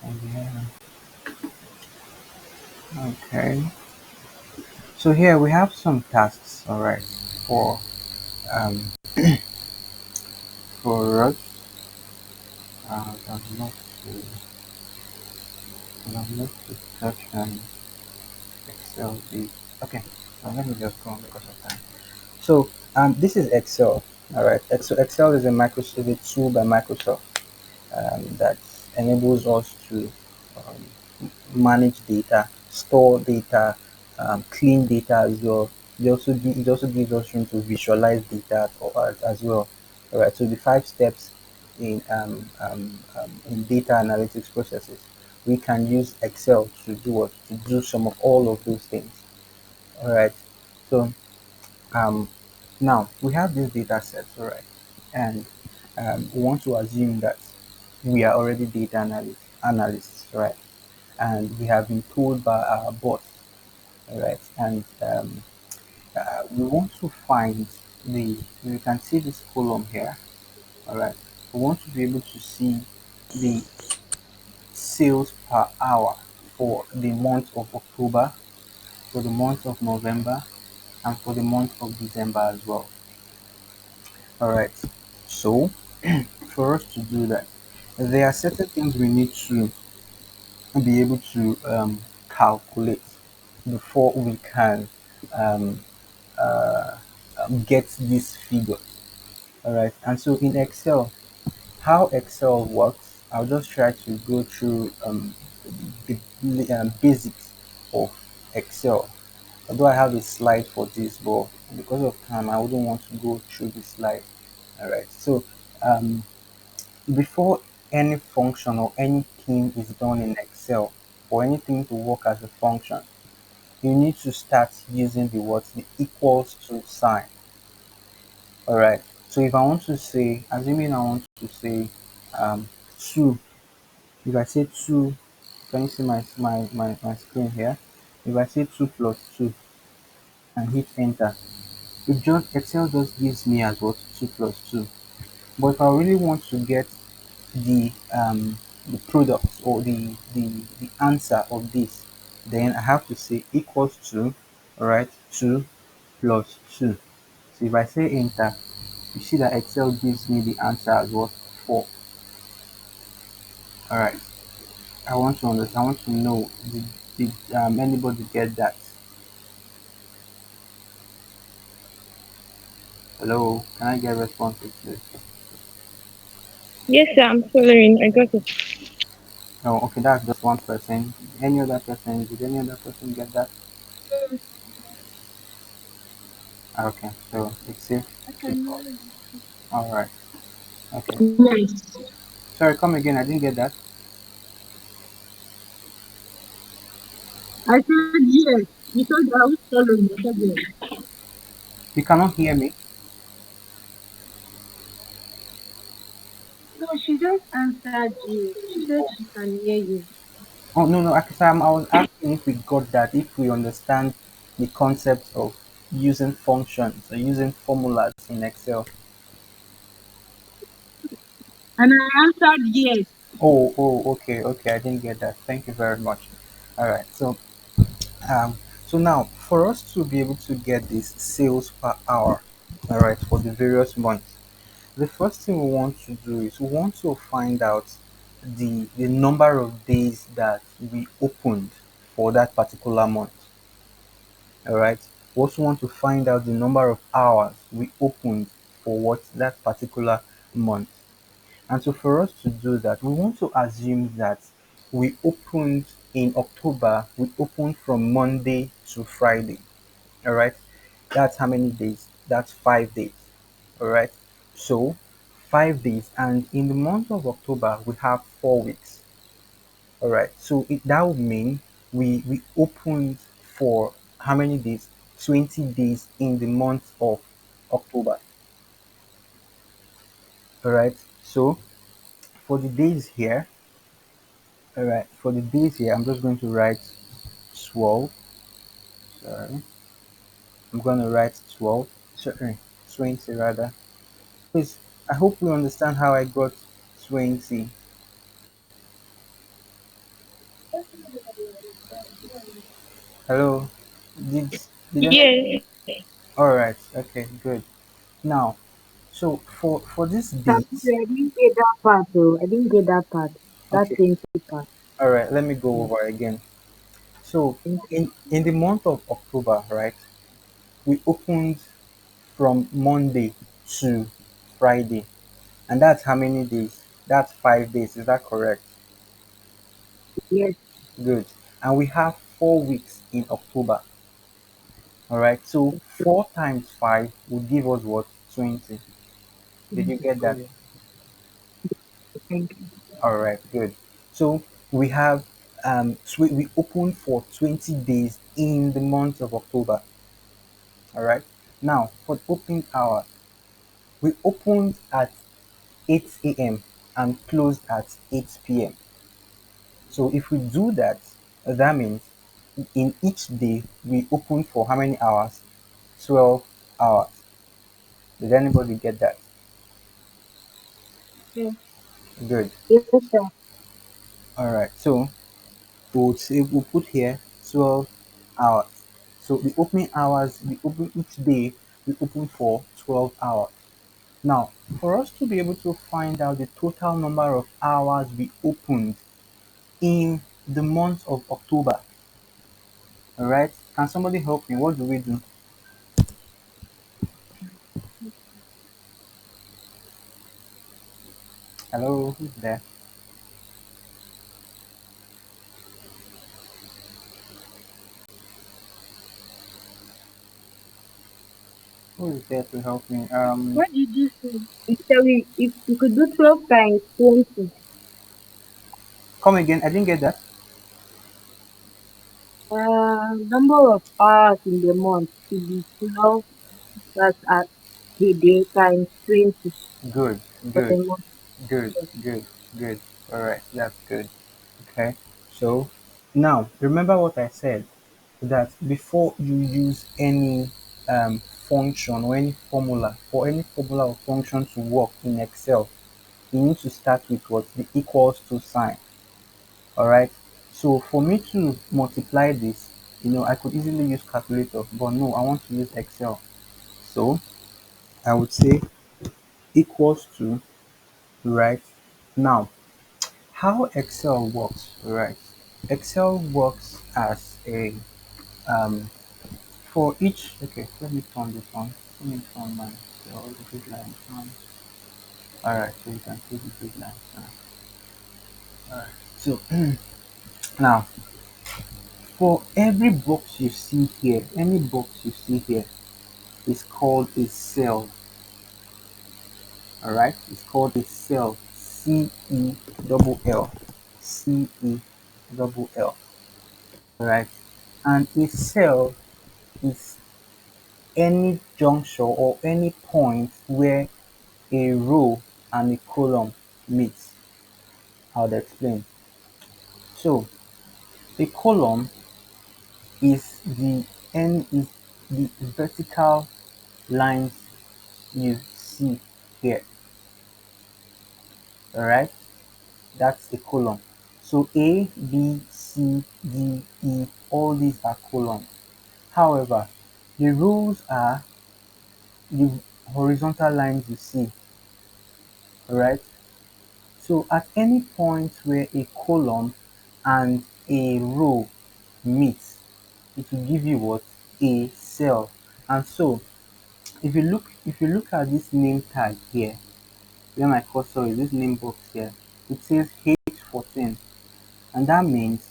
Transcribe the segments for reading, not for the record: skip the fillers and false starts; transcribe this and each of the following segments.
Yeah. Okay. So here we have some tasks, all right, for um for us. I'd love I'd love to touch on Excel sheet. Okay, so let me just go on because of time. So this is Excel. All right, Excel is a Microsoft a tool by Microsoft that enables us to manage data, store data, clean data as well. It also gives us room to visualize data as well. All right, so the 5 steps in data analytics processes, we can use Excel to do what to do some of all of those things. All right, so um, now we have this data set, all right, and we want to assume that we are already analysts, right? And we have been told by our boss, all right, and we want to find you can see this column here, all right. We want to be able to see the sales per hour for the month of October, for the month of November, and for the month of December as well. All right. So for us to do that, there are certain things we need to be able to calculate before we can um, uh, get this figure. All right. And so in Excel, how Excel works, I'll just try to go through the basics of Excel. Although I have a slide for this, but because of time, I wouldn't want to go through the slide. All right. So um, before any function or anything is done in Excel, for anything to work as a function, you need to start using the equals to sign. All right. So if I want to say, assuming I want to say 2, if I say 2, can you see my screen here? If I say 2 plus 2 and hit enter, it just Excel just gives me as what 2 plus 2. But if I really want to get the product or the answer of this, then I have to say equals to, all right, 2 plus 2. So if I say enter, you see that Excel gives me the answer as what 4. All right. I want to understand. I want to know did anybody get that? Hello, can I get responses, please? Yes, sir, I'm following. I got it. No, okay, that's just one person. Any other person? Did any other person get that? Okay, so it's safe to go. All right. Okay. Yes. Sorry, come again. I didn't get that. I said yes. Because I was following. I said yes. You cannot hear me. No, she just answered you. She said she can hear you. Oh no, no. I was asking if we got that. If we understand the concept of using functions or using formulas in Excel. And I answered yes. Oh, oh, okay, okay. I didn't get that. Thank you very much. All right. Um, so now for us to be able to get this sales per hour, all right, for the various months, the first thing we want to do is we want to find out the number of days that we opened for that particular month. All right. We also want to find out the number of hours we opened for what that particular month. And so for us to do that, we want to assume that we opened in October, we opened from Monday to Friday. All right. That's how many days? That's 5 days. All right. So 5 days. And in the month of October, we have 4 weeks. All right. So that would mean we opened for how many days? 20 days in the month of October. All right. So for the days here, all right, for the days here, I'm just going to write 12. Sorry. I'm going to write 12. Sorry, 20 rather. Please, I hope you understand how I got 20. Hello. Did did Yes. All right. Okay. Good. Now, so for this Sorry, date. I didn't get that part though. I didn't get that part. That Okay. 20 part. All right. Let me go Mm, over again. So okay. in the month of October, right, we opened from Monday to Friday, and that's how many days? That's 5 days. Is that correct? Yes. Good. And we have 4 weeks in October. All right. So 4 times 5 would give us what? 20. Did you get that? Thank you. All right. Good. So we have we open for 20 days in the month of October. All right. Now for the opening hour, we opened at 8 a.m. and closed at 8 p.m. So if we do that, that means in each day we open for how many hours? 12 hours. Did anybody get that? Yes, Good. yes, sir. All right. So we'll put here 12 hours. So the opening hours, we open each day, we open for 12 hours. Now, for us to be able to find out the total number of hours we opened in the month of October, all right, can somebody help me? What do we do? Hello, who's there? Who is there to help me? What did you say? You said if you could do 12 times 20, Come again. I didn't get that. number of hours in the month should be 12 that's at the day times 20 Good, for good, the month. good, good, good. All right, that's good. Okay. So now remember what I said, that before you use any function or any formula, for any formula or function to work in Excel, you need to start with what? The equals to sign. All right. So for me to multiply this, I could easily use calculator, but no, I want to use Excel. So I would say equals to, right? Now, how Excel works, right? Excel works as a for each. Okay, let me turn this on. Let me turn my all the big lines on. All right, so you can see the big lines now. All right. So now, for every box you see here, any box you see here is called a cell. All right, it's called a cell. CE double L. CE double L. All right, and a cell is any juncture or any point where a row and a column meet. I'll explain. So a column is the vertical lines you see here. Alright, that's a column. So A, B, C, D, E, all these are columns. However, the rows are the horizontal lines you see. Alright, so at any point where a column and a row meet, it will give you what? A cell. And so if you look at this name tag here, where my cursor is, this name box here, it says H14, and that means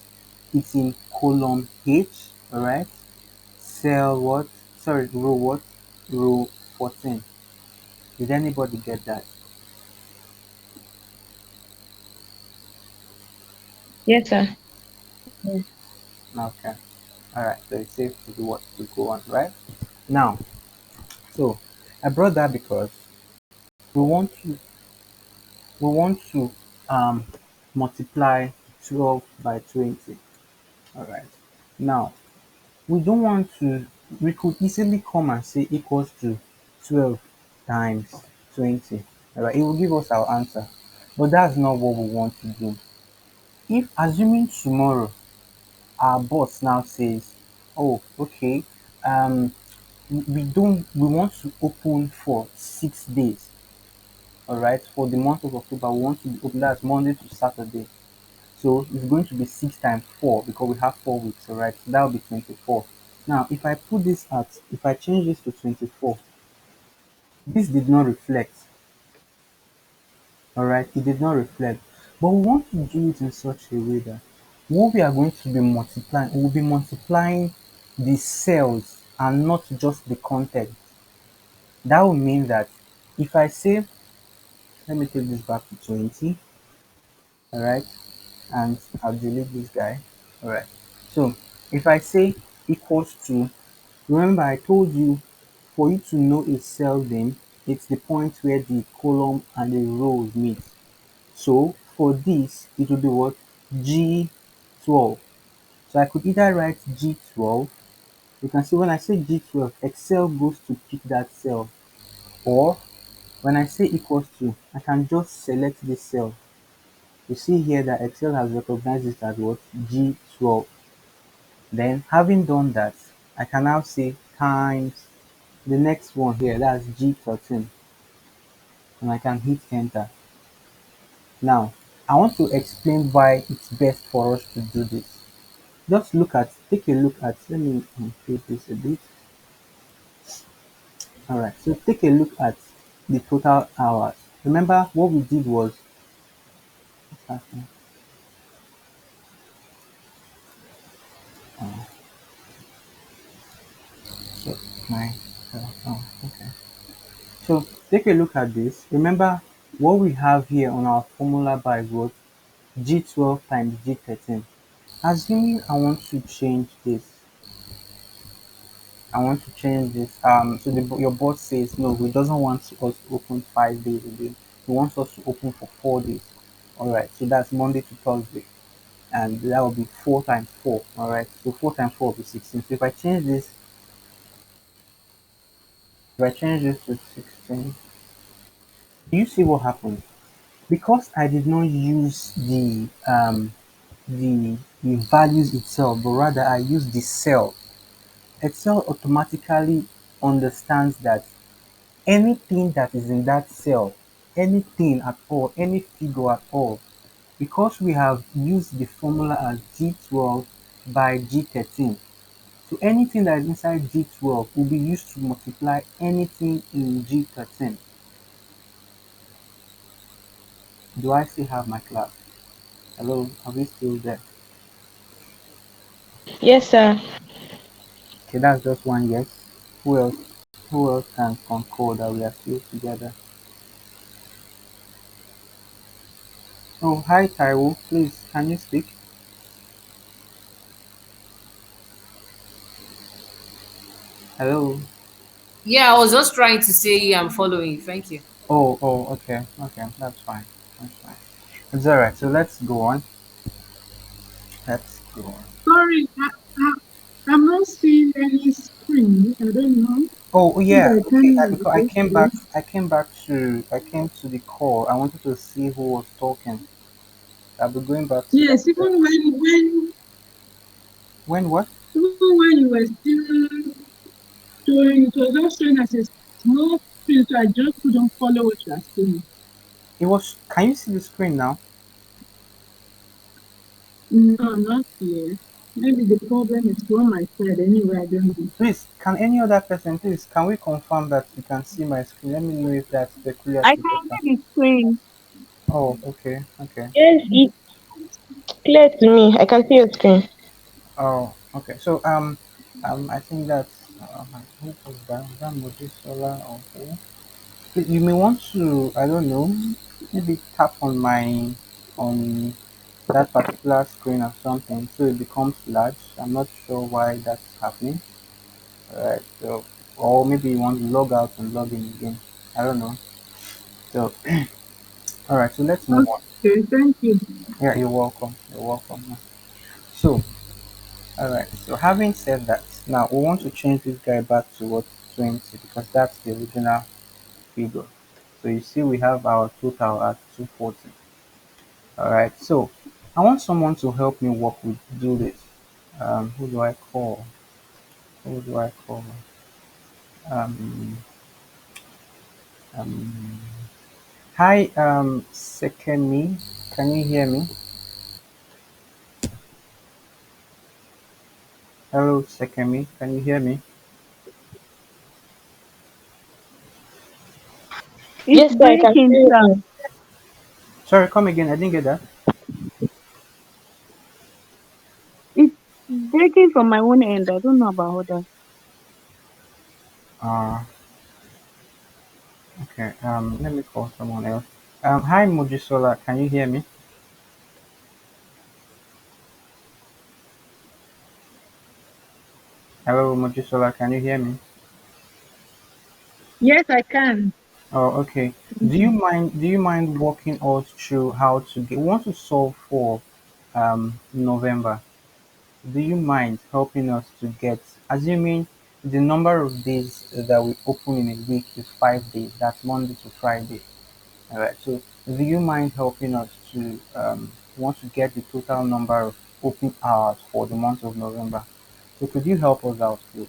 it's in column H, alright? Cell what? Sorry, row what? Row 14. Did anybody get that? Yes, sir. Yes. Okay. Alright, so it's safe to do what to go on, right? Now, so I brought that because we want to we want to um multiply 12 by 20. Alright. Now we don't want to we could easily come and say equals to 12 times 20. Alright, it will give us our answer. But that's not what we want to do. If assuming tomorrow our boss now says Oh, okay. Um, we want to open for 6 days. All right. For the month of October, we want to be open. That's Monday to Saturday. So it's going to be 6 times 4 because we have 4 weeks. All right. So that will be 24. Now, if I change this to 24, this did not reflect. All right. It did not reflect. But we want to do it in such a way that what we are going to be multiplying, we'll be multiplying the cells and not just the content. That would mean that if I say, let me take this back to 20, all right, and I'll delete this guy, all right. So if I say equals to, remember I told you for you to know a cell name, it's the point where the column and the rows meet. So for this, it will be what? G12. So I could either write G12, you can see when I say G12, Excel goes to pick that cell, or when I say equals to, I can just select this cell. You see here that Excel has recognized it as what? G12. Then having done that, I can now say times the next one here, that's G13, and I can hit enter. Now, I want to explain why it's best for us to do this. Just take a look at, let me increase this a bit. Alright, so take a look at the total hours. Remember what we did was, so my, okay. So take a look at this. Remember what we have here on our formula bar is what? G12 times G13. Assuming I want to change this, so your boss says no, he doesn't want us to open 5 days a day. He wants us to open for 4 days. All right, so that's Monday to Thursday, and that will be 4 times 4. All right, so 4 times 4 will be 16. So if I change this to 16, do you see what happens? Because I did not use the values itself, but rather I used the cell. Excel automatically understands that anything that is in that cell, anything at all, any figure at all, because we have used the formula as G12 by G13. So anything that is inside G12 will be used to multiply anything in G13. Do I still have my class? Hello, are we still there? Yes, sir. Okay, that's just one yes. Who else? Who else can concur that we are still together? Oh, hi Taiwo. Please, can you speak? Hello. Yeah, I was just trying to say I'm following you. Thank you. Okay, okay, that's fine. That's fine. It's all right. So let's go on. Let's go on. Sorry, I'm not seeing any screen. I don't know Oh if yeah. I Okay. can Because I navigate came back. this. I came to the call. I wanted to see who was talking. I'll be going back to that. Yes, When what? even when you were still showing, it was just showing as a small screen, so I just couldn't follow what you are saying. It was. Can you see the screen now? No, not yet. Maybe the problem is from my side anyway, I don't know. Please, can any other person, please, can we confirm that you can see my screen? Let me know if that's peculiar I to can data. see the screen. Oh, okay, okay. Yes, it's clear to me. I can see your screen. Oh, okay. So, I think that's, who was that? Was that Mojisola or who? You may want to, I don't know, maybe tap on that particular screen or something so it becomes large. I'm not sure why that's happening. Alright, so, or maybe you want to log out and log in again. I don't know. So, alright, so let's move on. Okay, thank you. Yeah, you're welcome. You're welcome. So, alright, so having said that, now we want to change this guy back to what 20 because that's the original figure. So you see we have our total at 240. Alright, so I want someone to help me do this. Who do I call? Who do I call? Um, um, Hi, Sekemi. Can you hear me? Hello, Sekemi. Can you hear me? It's Yes, sir, I can breaking, hear sir. you. Sorry, come again. I didn't get that. It's breaking from my own end. I don't know about others. Uh, okay. Let me call someone else. Hi, Mojisola. Can you hear me? Hello, Mojisola. Can you hear me? Yes, I can. Oh, okay. Thank you. Do you mind walking us through how to get? We want to solve for November. Do you mind helping us to get, assuming the number of days that we open in a week is 5 days, that's Monday to Friday. All right. So, do you mind helping us to want to get the total number of open hours for the month of November? So, could you help us out, please?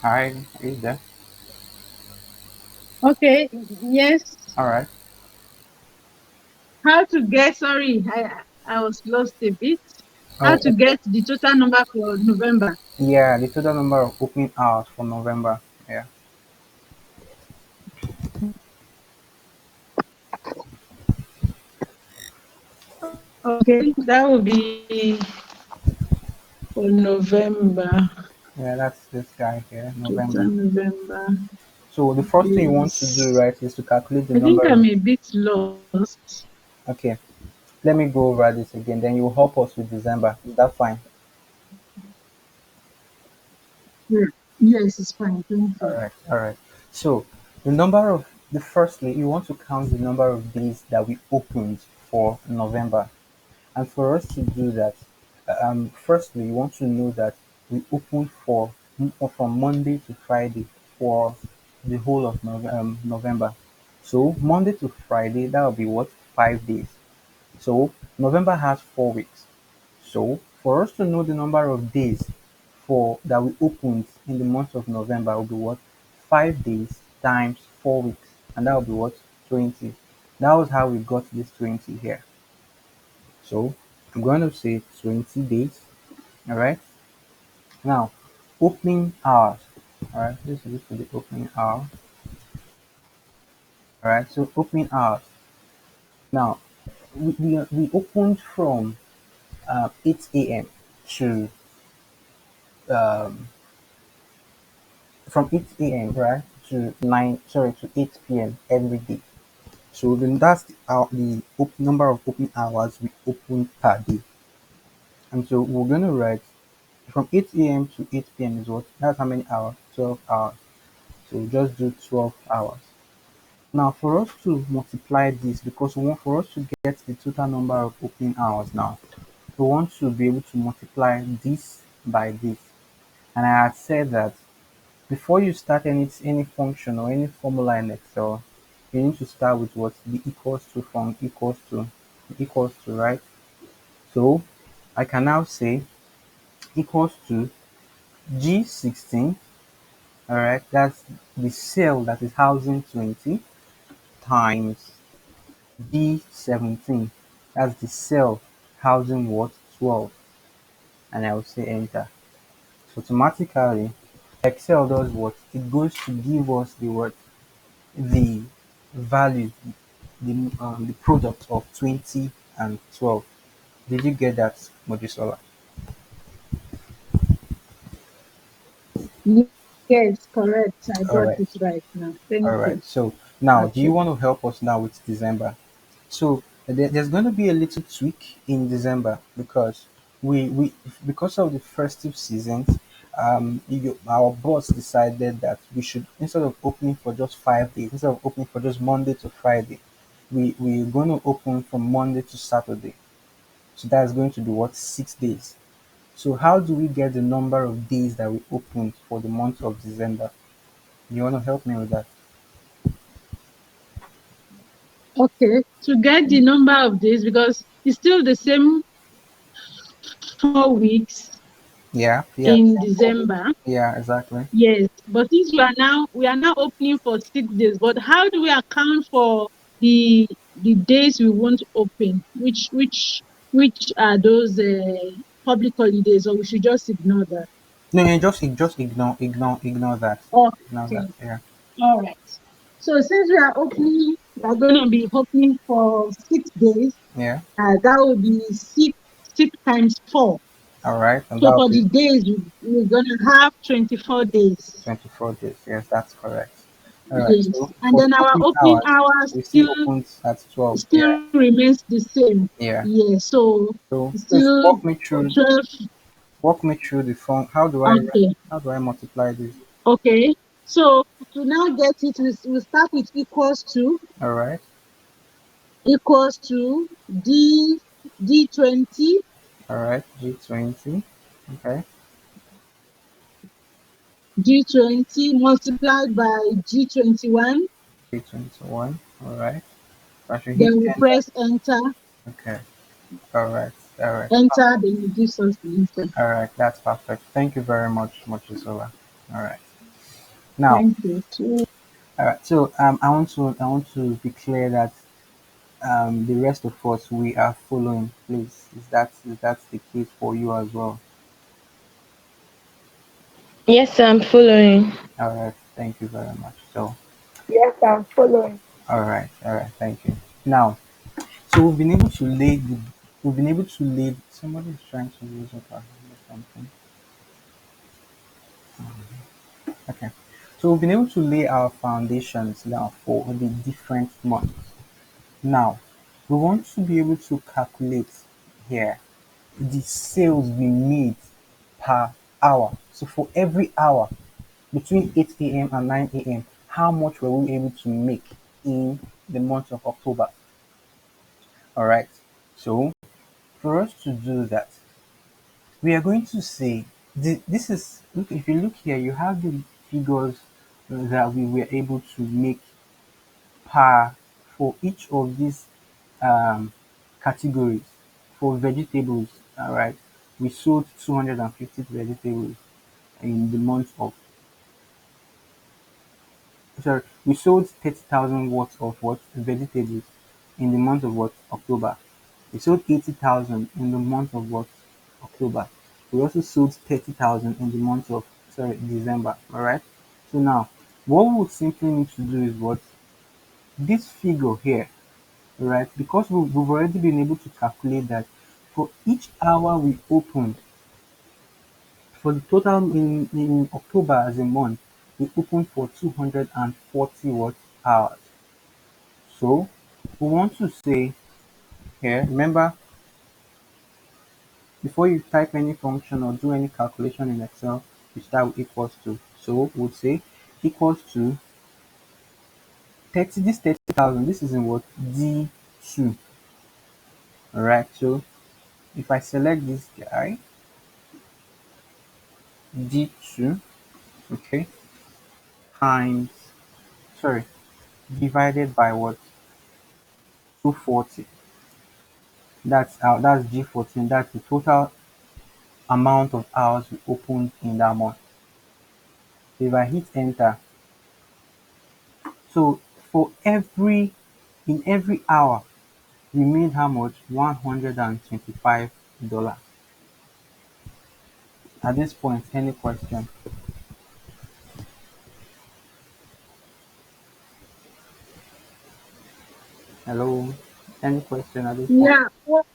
Hi, are you there? Okay, yes. All right. How to get, sorry, I was lost a bit. How Oh, to get the total number for November. yeah, the total number of opening hours for November. Yeah. Okay, that will be for November, Yeah, that's this guy here, total November. November So the first thing you want to do, days. right, is to calculate the I think number I'm of. a bit lost. Okay, let me go over this again. Then you will help us with December. Is that fine? Yeah. Yes, it's fine. Thank All you. right. All right. So the number of the firstly, you want to count the number of days that we opened for November. And for us to do that, firstly, you want to know that we open from Monday to Friday for the whole of November. So Monday to Friday, that will be what? 5 days. So November has 4 weeks. So for us to know the number of days for that we opened in the month of November will be what? 5 days times 4 weeks, and that will be what? 20. That was how we got this 20 here. So I'm going to say 20 days. All right. Now, opening hours. All right. This is for the opening hour. All right. So opening hours. Now, we opened from 8 a.m. to um, from 8 a.m. right to 8 p.m. every day. So then that's the number of open hours we open per day. And so we're gonna write from 8 a.m. to 8 p.m. is what? That's how many hours? 12 hours. So we'll just do 12 hours. Now for us to multiply this, because for us to get the total number of opening hours now, we want to be able to multiply this by this. And I had said that before you start any function or any formula in Excel, you need to start with what the equals to from equals to, right? So I can now say equals to G16, all right, that's the cell that is housing 20 times B17, that's the cell housing what? 12, and I will say enter. So automatically Excel does what? It goes to give us the what? The value, the product of 20 and 12. Did you get that, Mojisola? Ye- Yes, correct. I All got right. it right now. All Thank right. you. So now, do you Okay. want to help us now with December? So there's going to be a little tweak in December because we because of the festive seasons, our boss decided that we should, instead of opening for just 5 days, instead of opening for just Monday to Friday, we're going to open from Monday to Saturday. So that's going to be what? 6 days. So how do we get the number of days that we opened for the month of December? You want to help me with that? Okay. To get the number of days, because it's still the same 4 weeks Yeah, yeah, in same 4 weeks. December. Yeah, exactly. Yes, but since we are now opening for 6 days, but how do we account for the days we won't open? Which are those public holidays, or we should just ignore that? No, you just ignore that. Ignore that. Okay, Yeah, all right. So since we are going to be opening for 6 days. yeah. That would be six times four. All right, and So that'll for be the days, we're gonna have 24 days. 24 days. Yes, that's correct. All right. Yes, So and for then the our opening opening hours, hours we still still opens at 12. Yeah, still remains the same. yeah. Yeah, so So please still 12. walk me through the form. Okay, How do I multiply this? okay. So to now get it, we start with All right, equals to D20 all right. G20. Okay, D20 multiplied by G21. G21. All right. I should hit Then we enter. press enter, Okay. All right. All right. enter. Then it gives us the answer. All right. That's perfect. Thank you very much, Mochisola. All right. Now, Thank you. So, all right. So I want to be clear that the rest of us we are following. Please, is that the case for you as well? Yes, I'm following. All right. Thank you very much. So, Yes, I'm following. all right. All right. Thank you. Now, so we've been able to lay. Somebody is trying to use up our hand or something. Okay. So we've been able to lay our foundations now for the different months. Now, we want to be able to calculate here the sales we made per hour. So for every hour between 8 a.m. and 9 a.m., how much were we able to make in the month of October? All right. So for us to do that, we are going to say this is look. If you look here, you have the figures that we were able to make per for each of these um, categories. For vegetables, all right, we sold 250 vegetables in the month of sorry, we sold 30,000 worth of what vegetables in the month of what October. We sold 80,000 in the month of what October. We also sold 30,000 in the month of December. All right. So now, what we would simply need to do is what this figure here, right? Because we've already been able to calculate that for each hour we opened, for the total in October as a month, we opened for 240 what hours. So we want to say here, remember, before you type any function or do any calculation in Excel, you start with equals to. So we'll say equals to 30, this 30,000, this is in what D2. All right. So if I select this guy, D2, okay, times, sorry, divided by what? 240. That's G14. That's the total amount of hours we opened in that month. So if I hit enter, so for in every hour, we made how much? $125. At this point, any question? Hello? Any question at this point? yeah, well,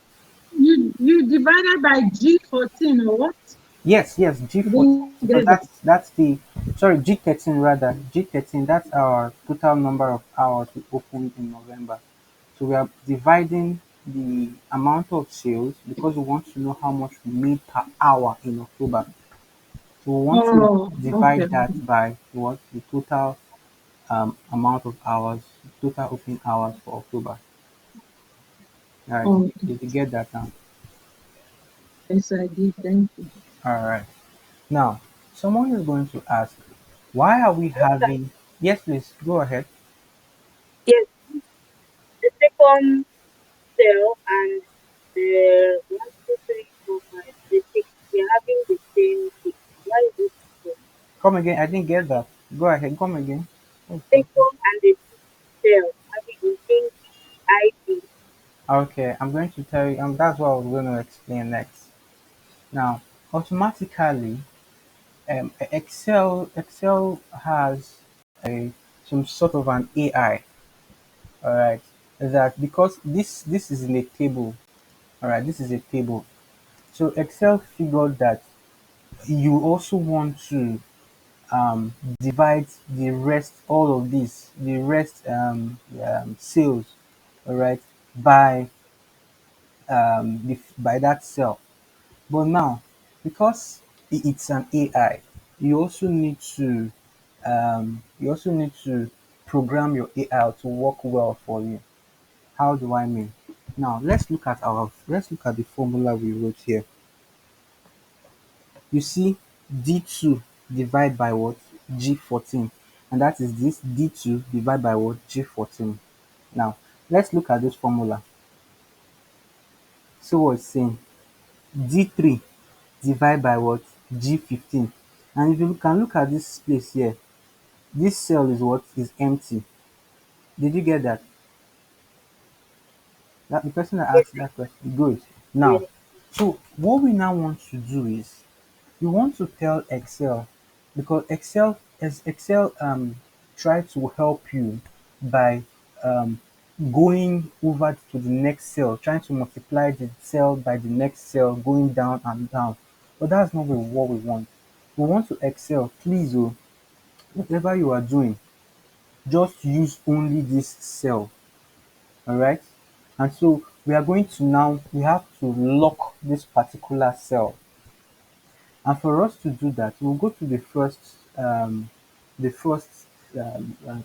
you divided by G14 or what? Yes, yes, I G14 didn't because get that. that's the sorry, G13 rather. G13, that's our total number of hours we opened in November. So we are dividing the amount of sales because we want to know how much we made per hour in October. So we want to Oh, okay. divide that by what the total amount of hours, total opening hours for October. All right, Okay. did you get that now? Yes, I did. Thank you. All right. Now, someone is going to ask, why are we having? Yes, please go ahead. Yes. form cell and the one, two, three, four, five, the six, they're having the same thing. Why is it so? Come again. I didn't get that. Go ahead. Come again. Oh, The form and the sixth cell having the same ID. okay, I'm going to tell you. That's what I was going to explain next. Now, automatically, Excel has a some sort of an AI. All right, that because this is in a table. All right, this is a table. So Excel figured that you also want to divide the rest, all of this, the rest sales, all right, by by that cell. But now, because it's an AI, you also need to program your AI to work well for you. How do I mean? Now let's look at the formula we wrote here. You see D2 divide by what? G14. And that is this D2 divide by what? G14. Now, let's look at this formula. So what it's saying, D3 divide by what? G15. And if you can look at this place here, this cell is what? Is empty. Did you get that? That the person that Yes, asked that question. Good. yes, Now, so what we now want to do is you want to tell Excel, because Excel try to help you by um, going over to the next cell, trying to multiply the cell by the next cell, going down and down. But that's not what we want. We want to Excel, please, oh, whatever you are doing, just use only this cell. All right. And so we are going to now, we have to lock this particular cell. And for us to do that, we'll go to the first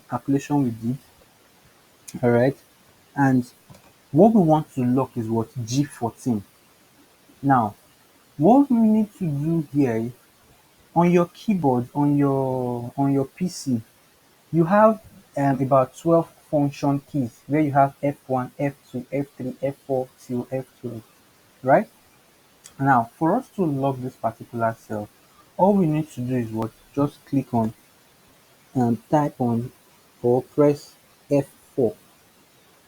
calculation we did, all right? And what we want to lock is what? G14. Now, what we need to do here on your keyboard, on your PC, you have about 12 function keys where you have F1, F2, F3, F4 till F12, right? Now, for us to lock this particular cell, all we need to do is what? Just click on type on or press F4.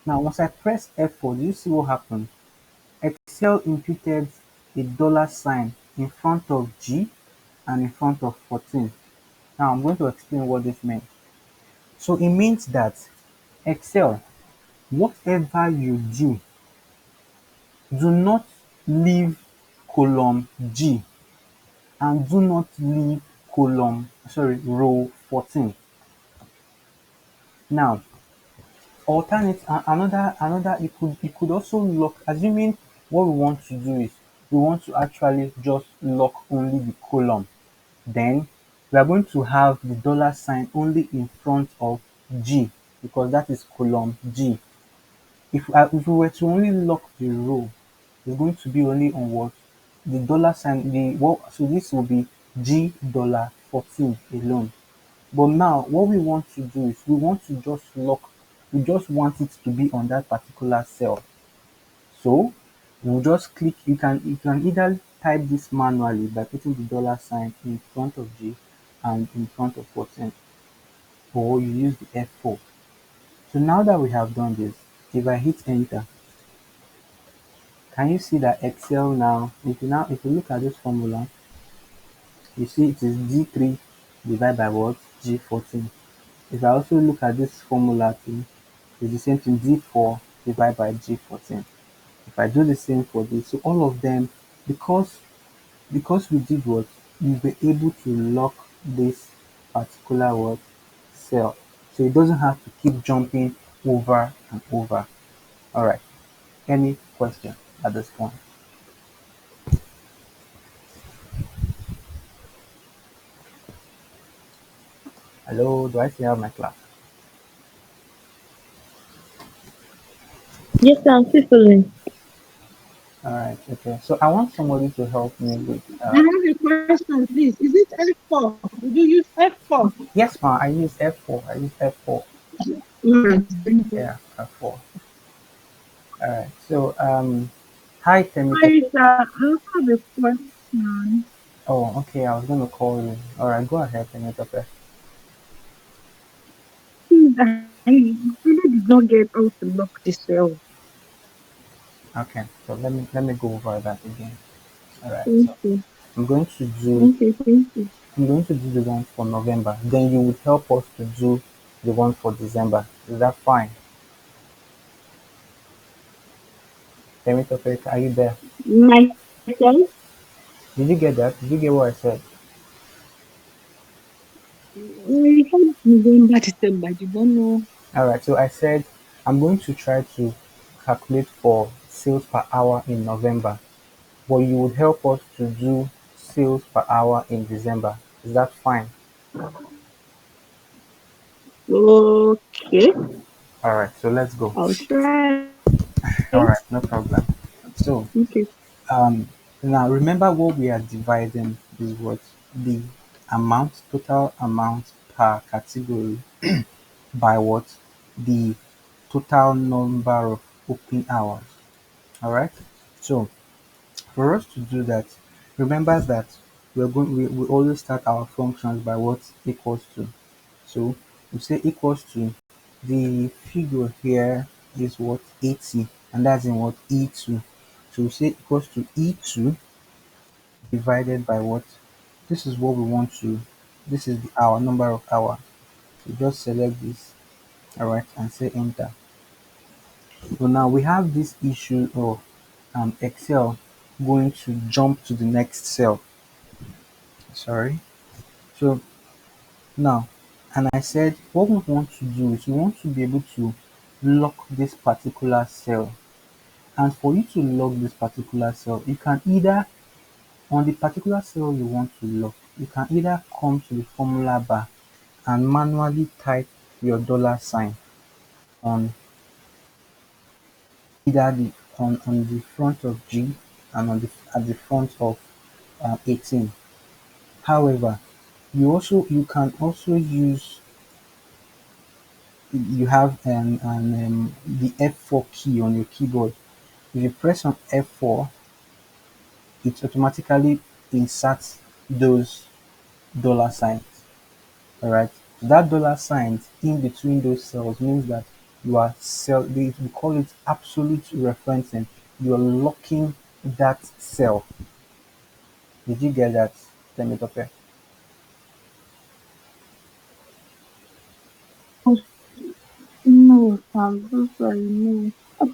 Now, once I press F4, do you see what happened? Excel imputed a dollar sign in front of G and in front of 14. Now, I'm going to explain what this means. So, it means that Excel, whatever you do not leave column G and do not leave row 14. Now, another, it could also lock, assuming what we want to do is we want to actually just lock only the column. Then we are going to have the dollar sign only in front of G, because that is column G. If we were to only lock the row, it's going to be only on what? The dollar sign, so this will be G dollar 14 alone. But now what we want to do is we just want it to be on that particular cell. So we'll just click, you can either type this manually by putting the dollar sign in front of G and in front of 14, or you use the F4. So now that we have done this, if I hit enter, can you see that Excel now, if you look at this formula, you see it is D3 divided by what? G14. If I also look at this formula too, it's the same thing, D4 divided by G14. If I do the same for this, so all of them, because we did what, we were able to lock this particular word cell. So it doesn't have to keep jumping over and over. All right. Any question at this point? Hello, do I still have my class? Yes, I'm still following. All right. Okay. So I want somebody to help me with. I have a question, please. Is it F4? Did you use F4? Yes, ma. I use F4. I use F4. Right. Thank you. Yeah, F4. All right. So, hi, Hi, Temitope. sir. I also have a question. Oh, okay. I was gonna call you. All right. Go ahead, Temitope. Please, I really did not get how to lock the cell. Okay. So let me go over that again. All right. Thank So you. I'm going to do Thank you. Thank you. I'm going to do the one for November. Then you would help us to do the one for December. Is that fine? Temitope, are you there? Myself, Did you get that? Did you get what I said? we had November, December. You don't know. All right. So I said I'm going to try to calculate for sales per hour in November, but you would help us to do sales per hour in December. Is that fine? Okay, All right. So let's go. I'll try. All right. No problem. So Okay. um, now remember what we are dividing is what the amount, total amount per category by what the total number of open hours. All right. So for us to do that, remember that we always start our functions by what equals to. So we say equals to the figure here is what 80 and that's in what E2. So we say equals to E2 divided by what? This is what we want to, this is the hour, number of hours. So just select this, alright, and say enter. So now we have this issue of Excel going to jump to the next cell. Sorry. So now, and I said what we want to do is we want to be able to lock this particular cell. And for you to lock this particular cell, you can either, on the particular cell you want to lock, you can either come to the formula bar and manually type your dollar sign on either on the front of G and on the at the front of 18. However, you can also use, you have the F4 key on your keyboard. If you press on F4, it automatically inserts those dollar signs. All right. That dollar signs in between those cells means that you are we call it absolute referencing. You are locking that cell. Did you get that, Temitope? Oh, no, I'm so sorry. No.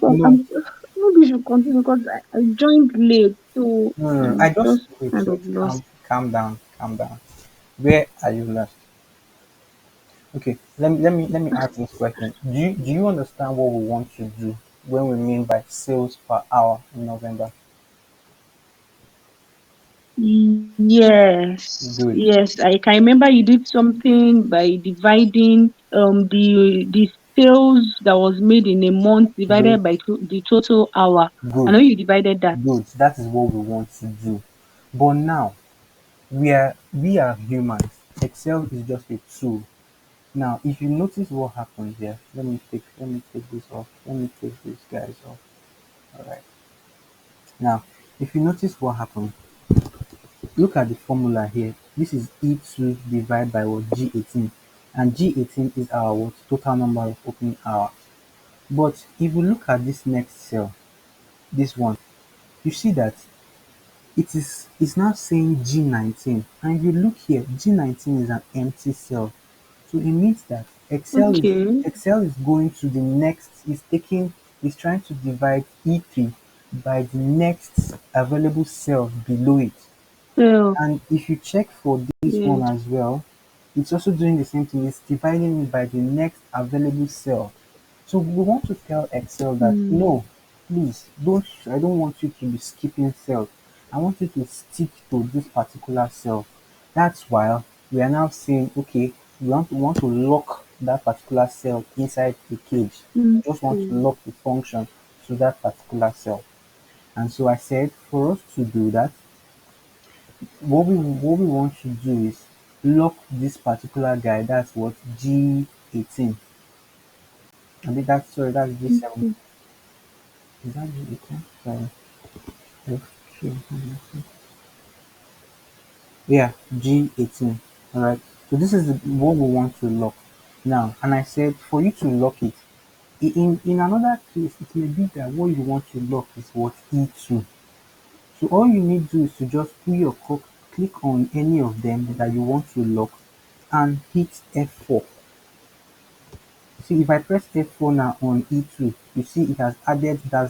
No, I'm maybe you should continue because I joined late, so no, no, no. I I'm just just wait, kind wait, of lost. calm down, calm down. Where are you left? Okay, let me ask this question. Do you understand what we want to do when we mean by sales per hour in November? Yes, Good, yes. I can remember you did something by dividing the sales that was made in a month good, divided by the total hour. I good, know you divided that. good. That is what we want to do. But now we are humans. Excel is just a tool. Now, if you notice what happened here, let me take this off. Let me take these guys off. All right. Now, if you notice what happened, look at the formula here. This is E2 divided by what G18, and G18 is our what total number of opening hours. But if you look at this next cell, this one, you see that it's now saying G19, and if you look here, G19 is an empty cell. So it means that Okay. Excel is going to the next, is trying to divide E3 by the next available cell below it. So And if you check for this one yes. as well, it's also doing the same thing. It's dividing it by the next available cell. So we want to tell Excel that Hmm. no, please don't. I don't want you to be skipping cells. I want you to stick to this particular cell. That's why we are now saying, okay, we want to lock that particular cell inside the cage. We just want to Okay. lock the function to that particular cell. And so I said, for us to do that, what we want to do is lock this particular guy. That's what G18. I mean that's sorry, that's G7. Okay. Is that G18? Sorry. F2. Yeah, G18. Alright. So this is what we want to lock. Now, and I said for you to lock it, in another case, it may be that what you want to lock is what E2. So all you need to do is to just put your click on any of them that you want to lock and hit F4. See, if I press F4 now on E2, you see it has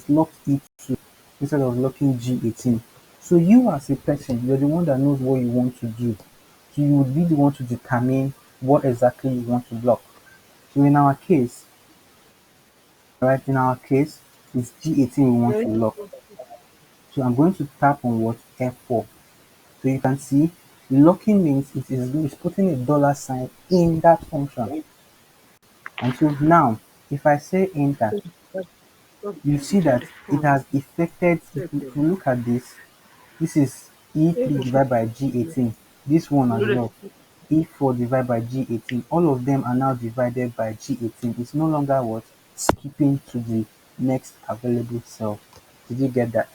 locked E2 instead of locking G18. So you as a person, you're the one that knows what you want to do. So you would be the one to determine what exactly you want to block. So in our case, right, in our case, it's G18 we want to lock. So I'm going to tap on what? F4. So you can see locking means it's putting a dollar sign in that function. And so now, if I say enter, you see that it has affected. If you look at this is E3 divided by G18. This one as well, E4 divided by G18. All of them are now divided by G18. It's no longer what? Skipping to the next available cell. Did you get that?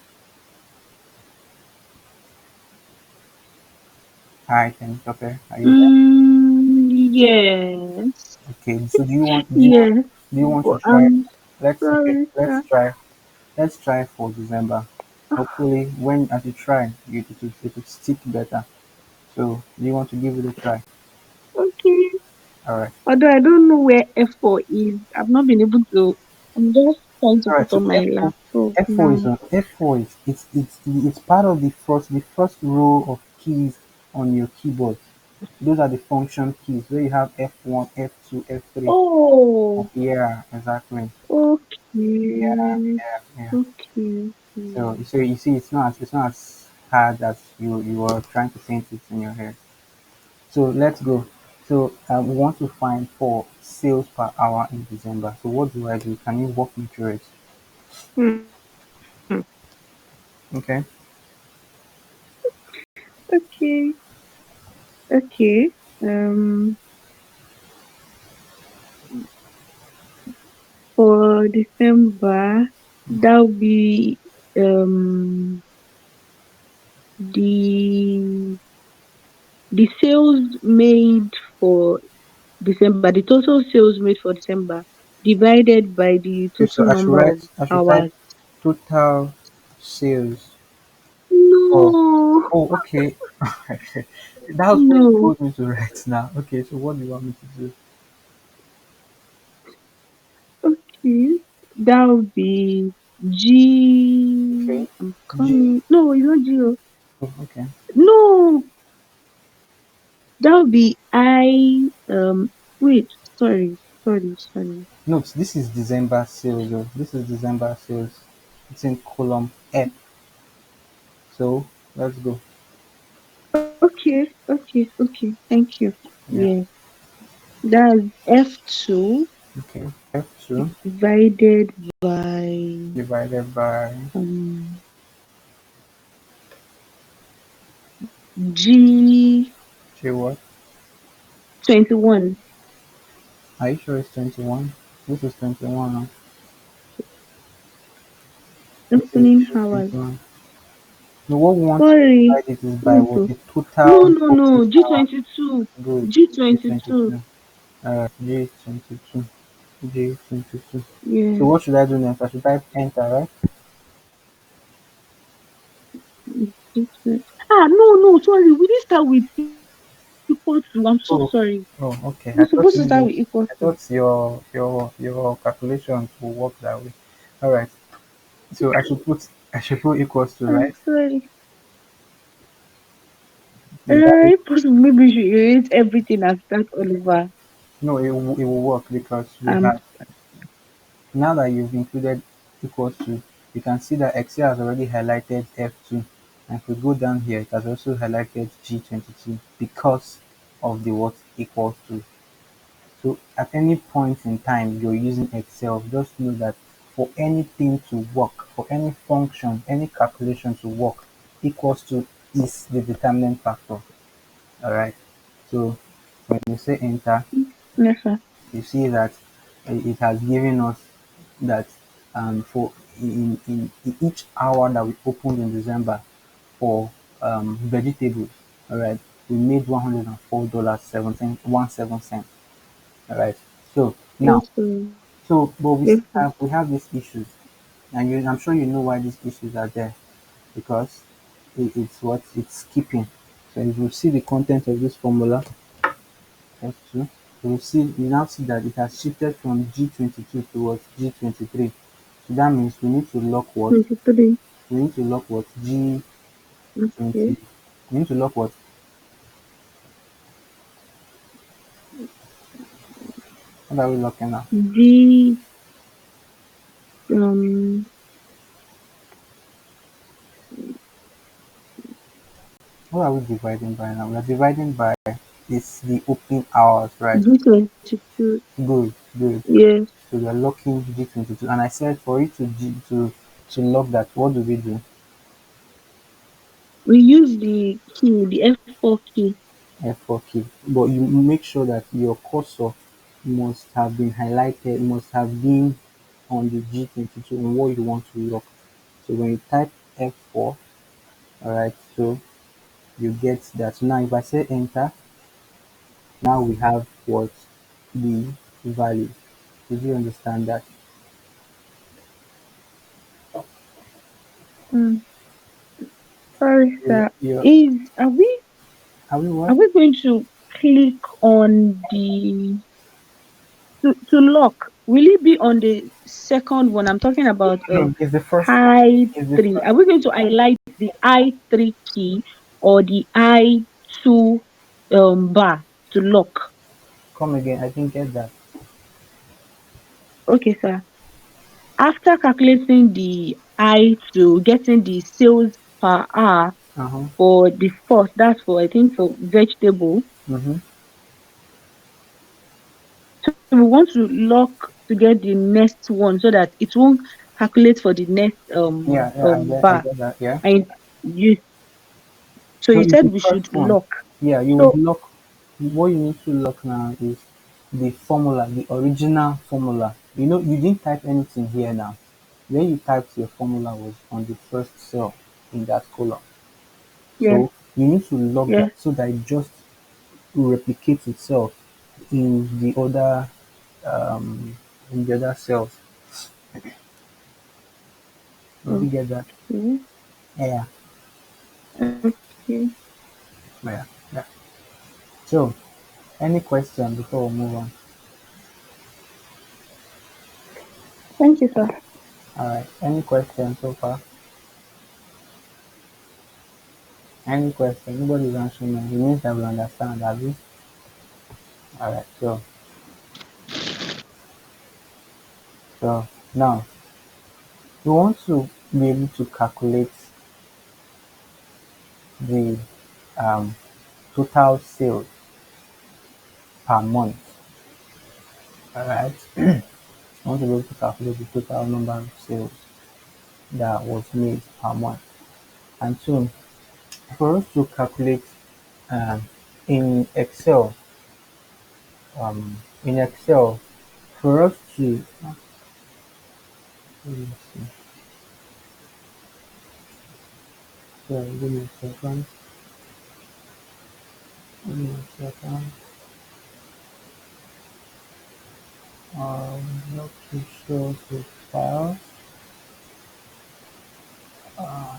Hi, okay. Are you there? Yes. Okay. So Yes. do you want to But try? I'm Let's okay. sorry, sir. Let's try for December. Hopefully, when as you try, it will stick better. So, do you want to give it a try? Okay. All right. Although I don't know where F4 is, I've not been able to. I'm just trying to All right. put So on my F4, laptop F4 is now. on F4 is it's part of the first row of keys on your keyboard. Those are the function keys where you have F1, F2, F3. Oh, Yeah, exactly. Yeah, okay. yeah, yeah. Okay. So, Okay. you see, it's not as hard as you are trying to paint it in your head. So let's go. So we want to find for sales per hour in December. So what do I do? Can you walk me through it? Hmm. Okay. Okay. Okay. For December, that'll be the sales made for December, the total sales made for December divided by the Okay. So total number of I should type hours. total sales. Oh, No, oh, okay. That was what you no. told me to write now. Okay. So what do you want me to do? Okay. That'll be G. Okay. I'm G. coming. No, it's not G. Oh, okay. No, that'll be I. Wait. Sorry. No, this is December sales. Oh. This is December sales. It's in column F. So let's go. Okay. Thank you. Yeah. Yeah, that's F2 Okay. F2 divided by divided by um G G what? 21 Are you sure it's 21? This is 21. Huh? This is opening this is hours. 21. No, what we want to Sorry. divide it is by Wait, what oh. the No, total no, opening no. hour. G22. Good. G22. G22. G22. G22. So Yeah. what should I do next? I should type enter, right? G20. No. Sorry. We didn't start with equal to. I'm so Oh, sorry. oh, okay. We're supposed to start with equal I to. thought your calculations will work that way. All right. So I should put equals to, I'm right? sorry. Is that it? Possible. Maybe we should erase everything and start all over. No, it will work because we Um. have. Now that you've included equals to, you can see that Excel has already highlighted F2. And if we go down here, it has also highlighted G22 because of the what equals to. So at any point in time you're using Excel, just know that for anything to work, for any function, any calculation to work, equals to is the determining factor. All right. So when you say enter, Yes, sir. you see that it has given us that for in each hour that we opened in December for vegetables, all right, we made $104 17 cents. All right. So now, Yes, sir. but we Yes, still sir. have these issues, and I'm sure you know why these issues are there, because it's skipping. So if you see the content of this formula, F2, you now see that it has shifted from G22 towards G23. So that means we need to lock what? 23. We need to lock what? Okay. G20. We need to lock what? What are we locking now? G, um, What are we dividing by now? We are dividing by it's the opening hours, right? G22. Good, good. Yes. So we are locking G22. And I said for it to lock that, what do we do? We use the key, the F4 key. F4 key. But you make sure that your cursor must have been highlighted, must have been on the G22 and what you want to lock. So when you type F4, all right, so you get that. So now if I say enter, now we have what? The value. Did you understand that? Mm, sorry, sir. You're, Is are we are we are what? we going to click on the to lock? Will it be on the second one? I'm talking about No, it's the first one. It's the I3. first. Are we going to highlight the I3 key or the I2 bar to lock? Come again. I didn't get that. Okay, sir. After calculating the I2, getting the sales per hour Uh-huh. for the first, that's for I think for vegetable. Mm-hmm. So we want to lock to get the next one so that it won't calculate for the next Yeah, yeah, I bar. get that. Yeah. And you so So you it's said the we should first one. lock. Yeah, you would So lock. What you need to lock now is the formula, the original formula. You know, you didn't type anything here now. When you typed your formula was on the first cell in that column. yes, So you need to lock yes. that so that it just replicates itself in the other um in the other cells. Did you get that? Okay. Yeah, Okay. yeah, yeah. So, any question before we move on? Thank you, sir. All right. Any question so far? Any question? Nobody's answering me. It means that we understand, have you? All right. So now we want to be able to calculate the um, total sales per month. All right. I want to be able to calculate the total number of sales that was made per month. And so for us to calculate um, in Excel, um, in Excel, for us to let me see. Sorry, give me a second. Give me a second. Not too sure the file. Uh,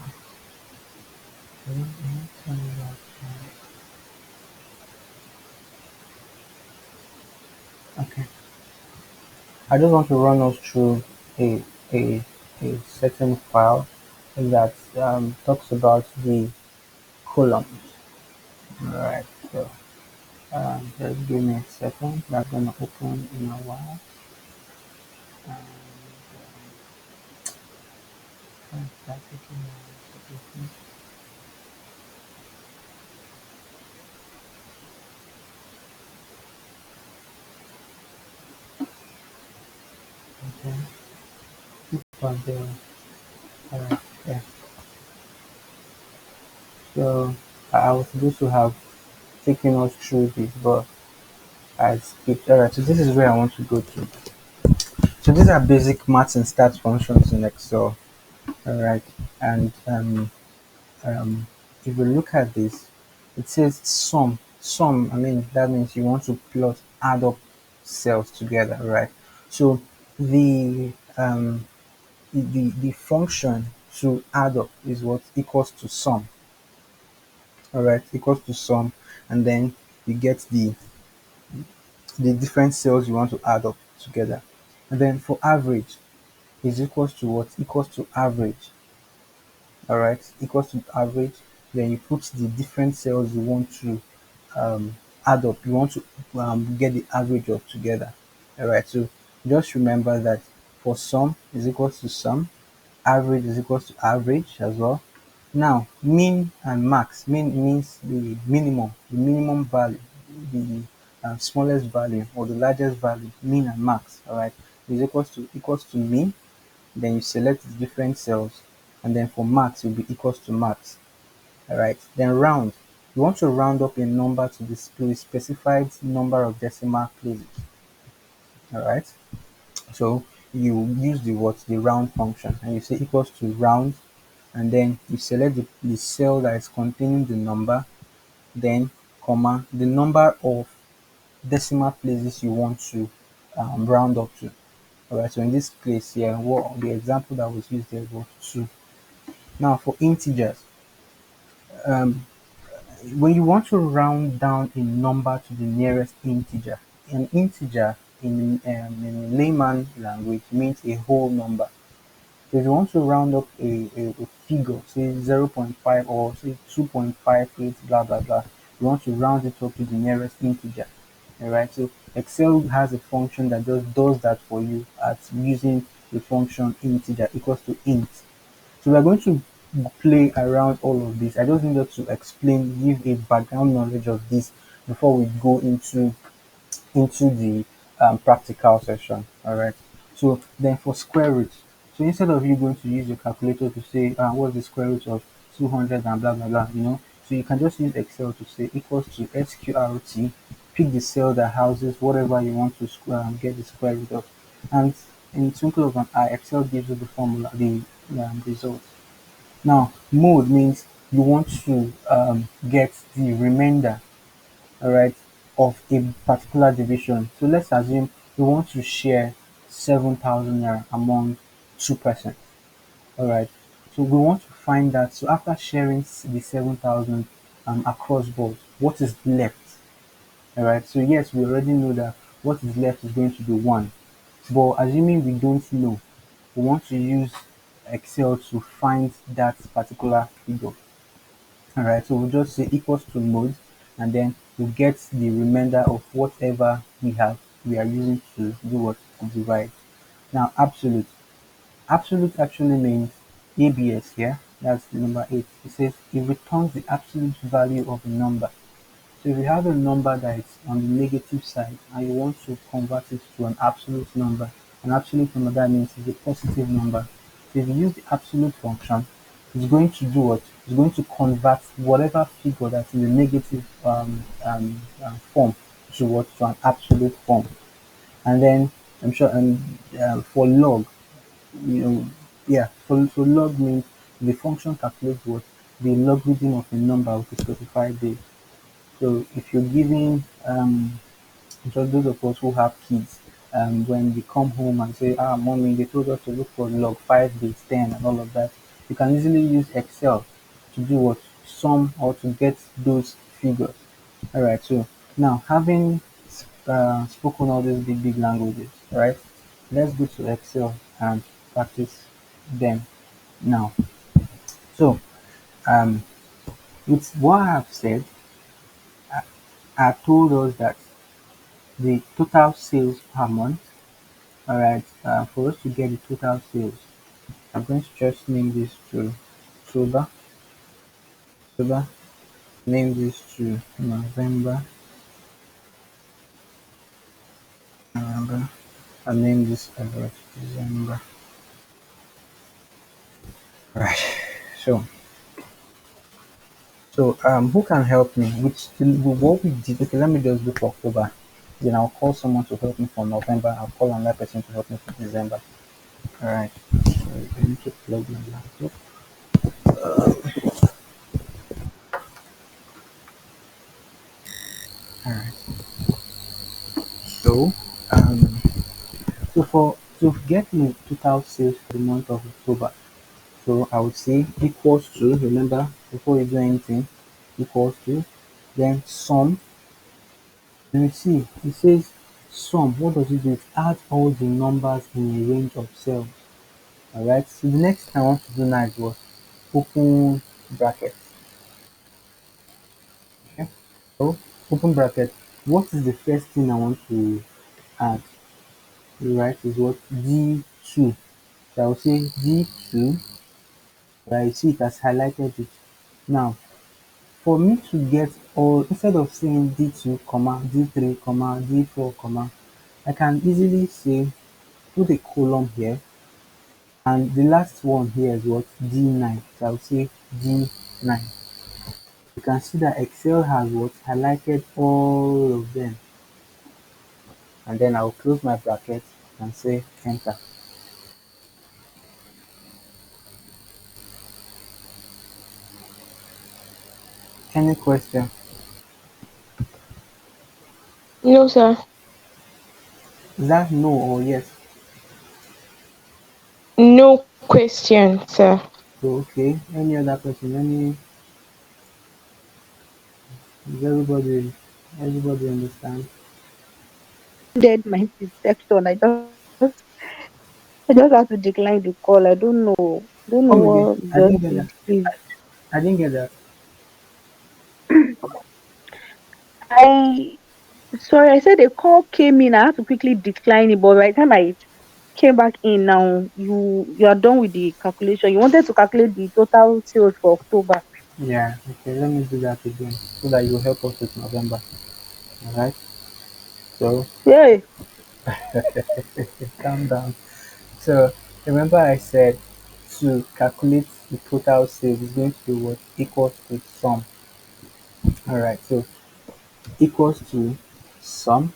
okay. I just want to run us through a a, a certain file that talks about the columns. Alright, so just give me a second. That's gonna open in a while. Okay, but alright, yeah. So I was supposed to have taken us through this, but I skipped. Alright, so this is where I want to go to. So these are basic maths and stats functions in Excel. All right, and um, if we look at this, it says sum. Sum. I mean that means you want to plot, add up cells together, right? So the the function to add up is what equals to sum. All right, equals to sum, and then you get the different cells you want to add up together, and then for average is equals to what? Equals to average. All right, equals to average. Then you put the different cells you want to um, add up. You want to get the average of together. All right, so just remember that for sum is equals to sum, average is equals to average as well. Now, mean and max. Mean means the minimum value, the smallest value or the largest value. Mean and max. All right, is equals to mean. Then you select the different cells, and then for max, it will be equals to max. All right. Then round. You want to round up a number to the specified number of decimal places. All right. So you use the what? The round function, and you say equals to round, and then you select the cell that is containing the number, then comma the number of decimal places you want to round up to. All right. So in this case here, what the example that was used there was 2. Now for integers, um, when you want to round down a number to the nearest integer, an integer in layman language means a whole number. So if you want to round up a figure, say 0.5 or say 2.58, blah blah blah, you want to round it up to the nearest integer. Alright, so Excel has a function that just does that for you at using the function integer equals to int. So we're going to play around all of this. I just needed to explain, give a background knowledge of this before we go into the practical session. All right. So then for square root, so instead of you going to use your calculator to say what's the square root of 200 and blah blah blah, so you can just use Excel to say equals to sqrt, pick the cell that houses whatever you want to get the square root of, and in twinkle of an eye, Excel gives you the formula, the result. Now, mode means you want to get the remainder, all right, of a particular division. So let's assume we want to share 7,000 naira among two persons, all right. So we want to find that. So after sharing the 7,000 across board, what is left, all right. So yes, we already know that what is left is going to be 1, but assuming we don't know, we want to use Excel to find that particular figure. All right, so we'll just say equals to mode, and then we'll get the remainder of whatever we are using to do what? To divide. Now absolute. Absolute actually means ABS here. That's the number 8. It says it returns the absolute value of a number. So if you have a number that is on the negative side and you want to convert it to an absolute number that means it's a positive number. So if you use the absolute function, it's going to do what? It's going to convert whatever figure that's in the negative form to what? To an absolute form. And then I'm sure, and for log, you know, yeah, for log means the function calculates what? The logarithm of a number with a specified base. So if you're giving just those of us who have kids, when they come home and say, mommy, they told us to look for log 5 base 10 and all of that, you can easily use Excel to do what? Sum or to get those figures. All right, so now having spoken all these big languages, right? Let's go to Excel and practice them now. So, um, with what I've said, I told us that the total sales per month. All right, for us to get the total sales, I'm going to just name this to October, October, name this to November, November, and name this December. Right. So, who can help me with what we did? Okay, let me just do for October. Then I'll call someone to help me for November. I'll call another person to help me for December. All right. So I need to plug my laptop. All right. So um, so for to get the total sales for the month of October, so I would say equals to, remember before you do anything, equals to, then sum. Let me see. It says sum. What does it do? It adds all the numbers in a range of cells. Alright. So the next thing I want to do now is what? Open bracket. Okay. So open bracket. What is the first thing I want to add? Right, is what? D2. So I will say D2. Right, you see it has highlighted it. Now for me to get all, instead of saying D2 comma D3 comma D4 comma, I can easily say put a column here, and the last one here is what? D9. So I'll say D9. You can see that Excel has what? Highlighted all of them. And then I'll close my bracket and say enter. Any question? No, sir. Is that no or yes? No question, sir. So okay. Any other person? Any, is everybody understand? Did my section. I just have to decline the call. I don't know. Don't know Come again. what you I just didn't get did, that. please. I didn't get that. I sorry, I said the call came in. I had to quickly decline it, but by the time I came back in now, you are done with the calculation. You wanted to calculate the total sales for October. Yeah, okay, let me do that again so that you help us with November. Alright, so Yeah. calm down. So remember I said to calculate the total sales is going to be what? Equals to sum. Alright, so equals to sum,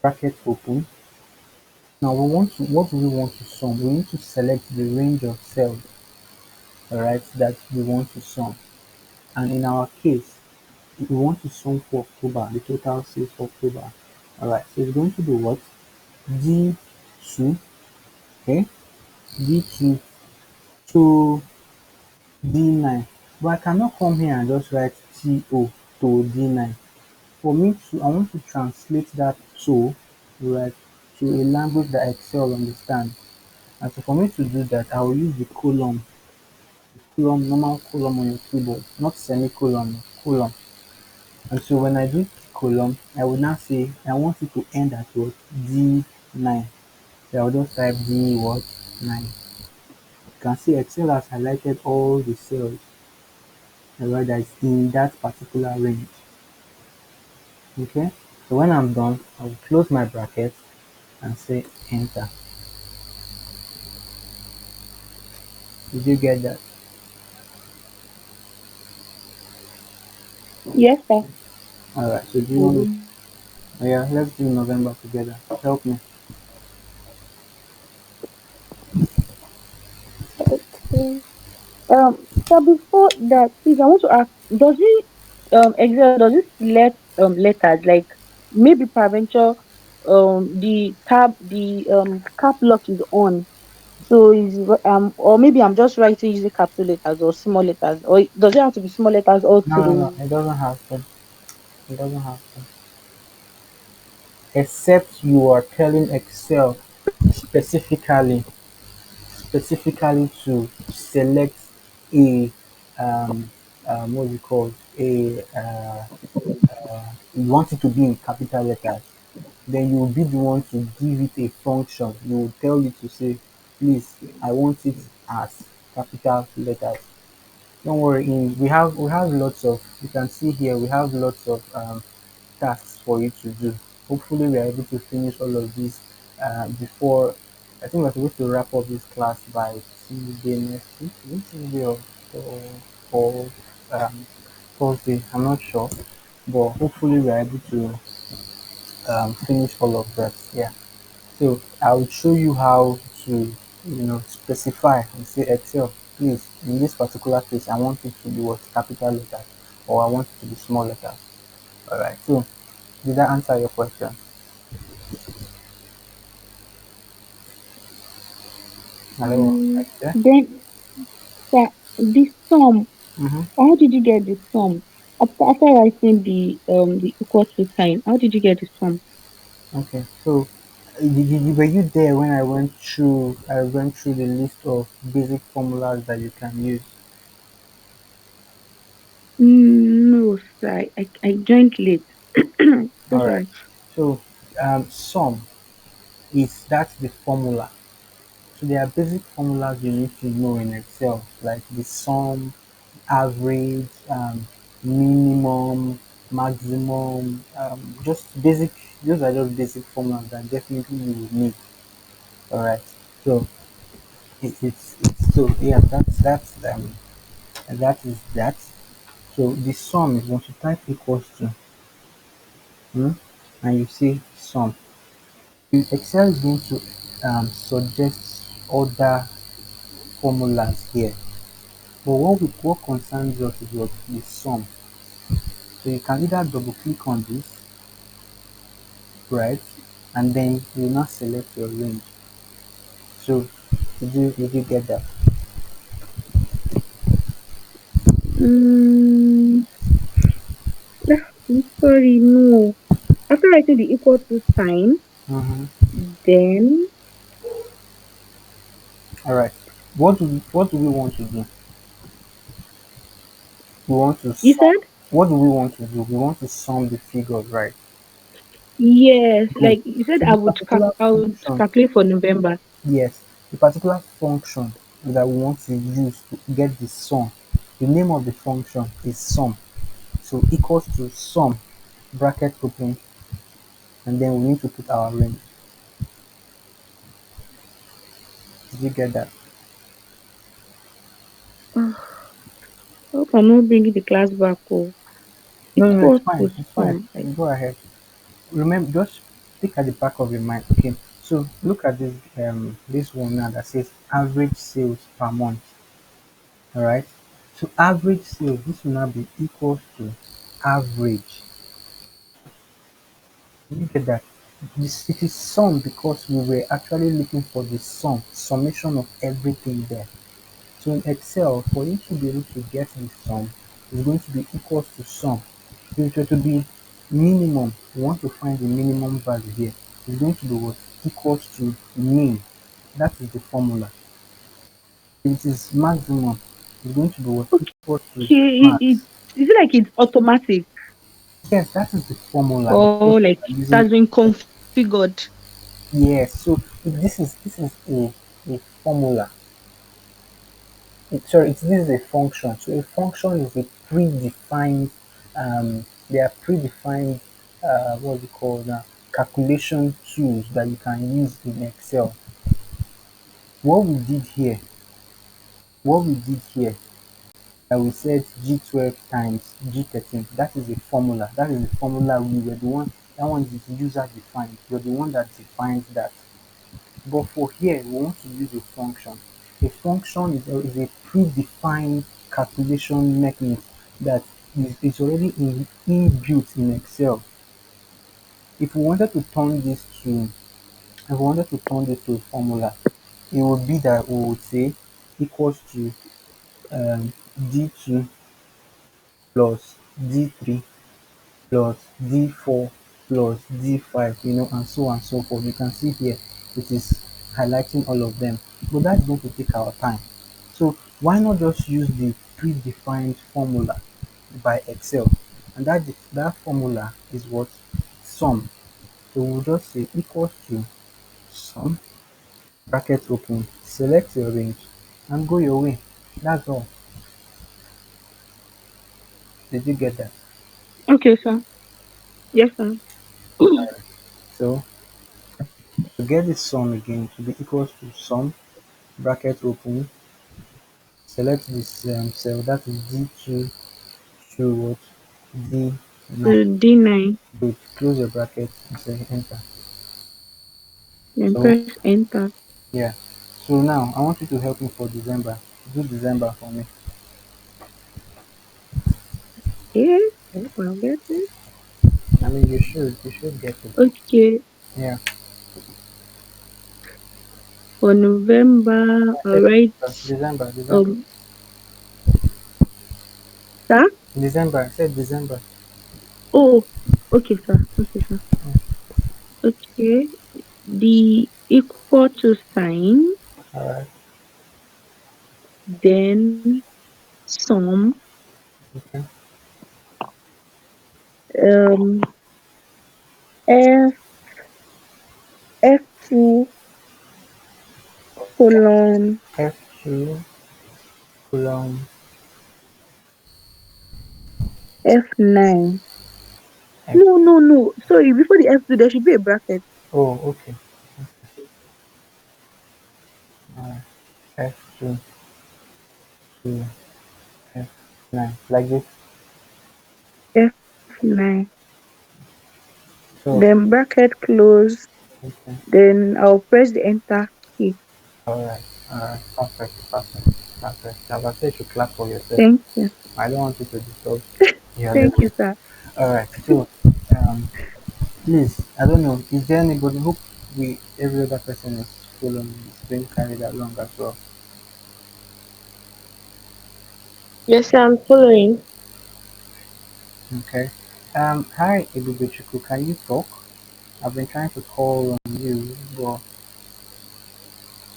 bracket open. Now we want to, what do we want to sum? We need to select the range of cells, alright, that we want to sum. And in our case, we want to sum for October, the total sales for October. Alright, so it's going to be what? D2, okay? D2 to D9. But I cannot come here and just write TO to D9. For me to, I want to translate that to, right, to a language that Excel understands. And so for me to do that, I will use the column, normal column on your keyboard, not semicolon, column. And so when I do column, I will now say I want it to end at what? D9. So I will just type D what? 9. You can see Excel has highlighted all the cells, right, that is in that particular range. Okay. So when I'm done, I will close my bracket and say enter. Did you get that? Yes, sir. Alright. So do you want to? Oh yeah. Let's do November together. Help me. Okay. So before that, please, I want to ask: does it Excel, does it select letters like maybe peradventure the cap lock is on, so is or maybe I'm just writing using capital letters or small letters, or does it have to be small letters all No, no, no. through? It doesn't have to. It doesn't have to. Except you are telling Excel specifically to select a what do you call a you want it to be in capital letters, then you will be the one to give it a function. You will tell it to say, please, I want it as capital letters. Don't worry, we have lots of, you can see here we have lots of tasks for you to do. Hopefully we are able to finish all of these before, I think we're supposed to wrap up this class by Tuesday next week. Is it Tuesday or um, Thursday? I'm not sure, but hopefully we are able to. finish all of that. Yeah. So I will show you how to, specify and say Excel, please, in this particular case, I want it to be what capital letters, or I want it to be small letters. All right. So did that answer your question? Hello. Are you there? Then the sum. Mm-hmm. How did you get the sum? After writing the equal to sign, how did you get the sum? Okay. So were you there when I went through the list of basic formulas that you can use? No, sir. I joined late. So All right. sorry. So sum is that's the formula. So there are basic formulas you need to know in Excel, like the sum, average, minimum, maximum, just basic. Those are just basic formulas that definitely you will need. All right. So it's so yeah. That is that. So the sum is once you type equals to, and you see sum. Excel is going to suggest other formulas here. But what concerns us is what the sum. So you can either double click on this, right? And then you now select your range. So did you get that? Mm, I'm sorry, no. After writing the equal to sign, Mm-hmm. then All right. What do we want to do? We want to you sum. said What do we want to do? We want to sum the figures, right? yes. Good. Like you said, So the particular I would function, calculate for November. yes, the particular function that we want to use to get the sum. The name of the function is sum. So equals to sum, bracket open, and then we need to put our range. Did you get that? Hope I'm not bringing the class back. Oh, No, no, it's equal fine. to It's fine. sum. Like, Go ahead. Remember, just think at the back of your mind. Okay, so look at this one now that says average sales per month. All right. So average sales, this will now be equals to average. Did you get that? This it is sum because we were actually looking for the summation of everything there. So in Excel, for you to be able to get this sum, it's going to be equals to sum. If it were to be minimum, we want to find the minimum value here. It's going to be what equals to mean. That is the formula. If it is maximum, it's going to be what equals to okay, max. is it like it's automatic Yes, that is the formula because or like we are it using has been configured? yes. So if this is a formula. This is a function. So a function is a predefined, they are predefined, what we call now, calculation tools that you can use in Excel. What we did here, what we did here, we said G12 times G13. That is a formula. That is the formula we were the one. That one is user defined. You're the one that defines that. But for here, we want to use a function. A function is a predefined calculation mechanism that is already inbuilt in Excel. If we wanted to turn this to, if we wanted to turn this to a formula, it would be that we would say equals to D2 plus D3 plus D4 plus D5, and so on and so forth. You can see here it is highlighting all of them, but that's going to take our time. So why not just use the predefined formula by Excel? And that formula is what sum. So we'll just say equals to sum, bracket open, select your range, and go your way. That's all. Did you get that? Okay, sir. Yes, sir. So to get this sum again, to be equals to sum, bracket open, select this cell that is D2 to what Nine. So D9, Good. Close your bracket and say enter. then So press enter. yeah. So now I want you to help me for December. Do December for me. Yeah, I hope I'll get it. I mean, you should get it. Okay, Yeah. for November, I I'll said write December. um sir. December. I said December. Oh, okay, sir. Okay, sir. Okay, the equal to sign, All right. then sum, Okay. um, F F2 colon F2 colon F9. F. No, no, no. Sorry, before the F2, there should be a bracket. Oh, okay. F2 to F9 like this. F9. So Then bracket close. okay. Then I'll press the enter key. All right. All right. Perfect. Like I said, you should clap for yourself. Thank you. I don't want you to disturb your Thank level. you, sir. All right. So, um, please, I don't know. Is there anybody? Hope we every other person is following, is being carried along as well. Yes, I'm following. Okay. Hi, Ebubechuku. Can you talk? I've been trying to call on you, but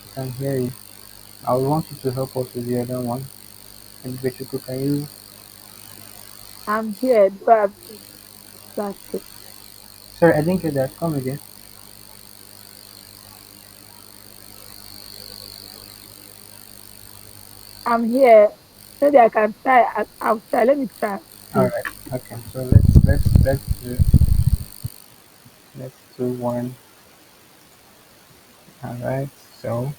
I can't hear you. I would want you to help us with the other one. Ebubechuku, can you? I'm here, but I'm distracted. Sorry, I didn't get that. Come again. I'm here. Maybe I can try. I'll try. Let me try. All See. right. Okay. So let's do one. All right. So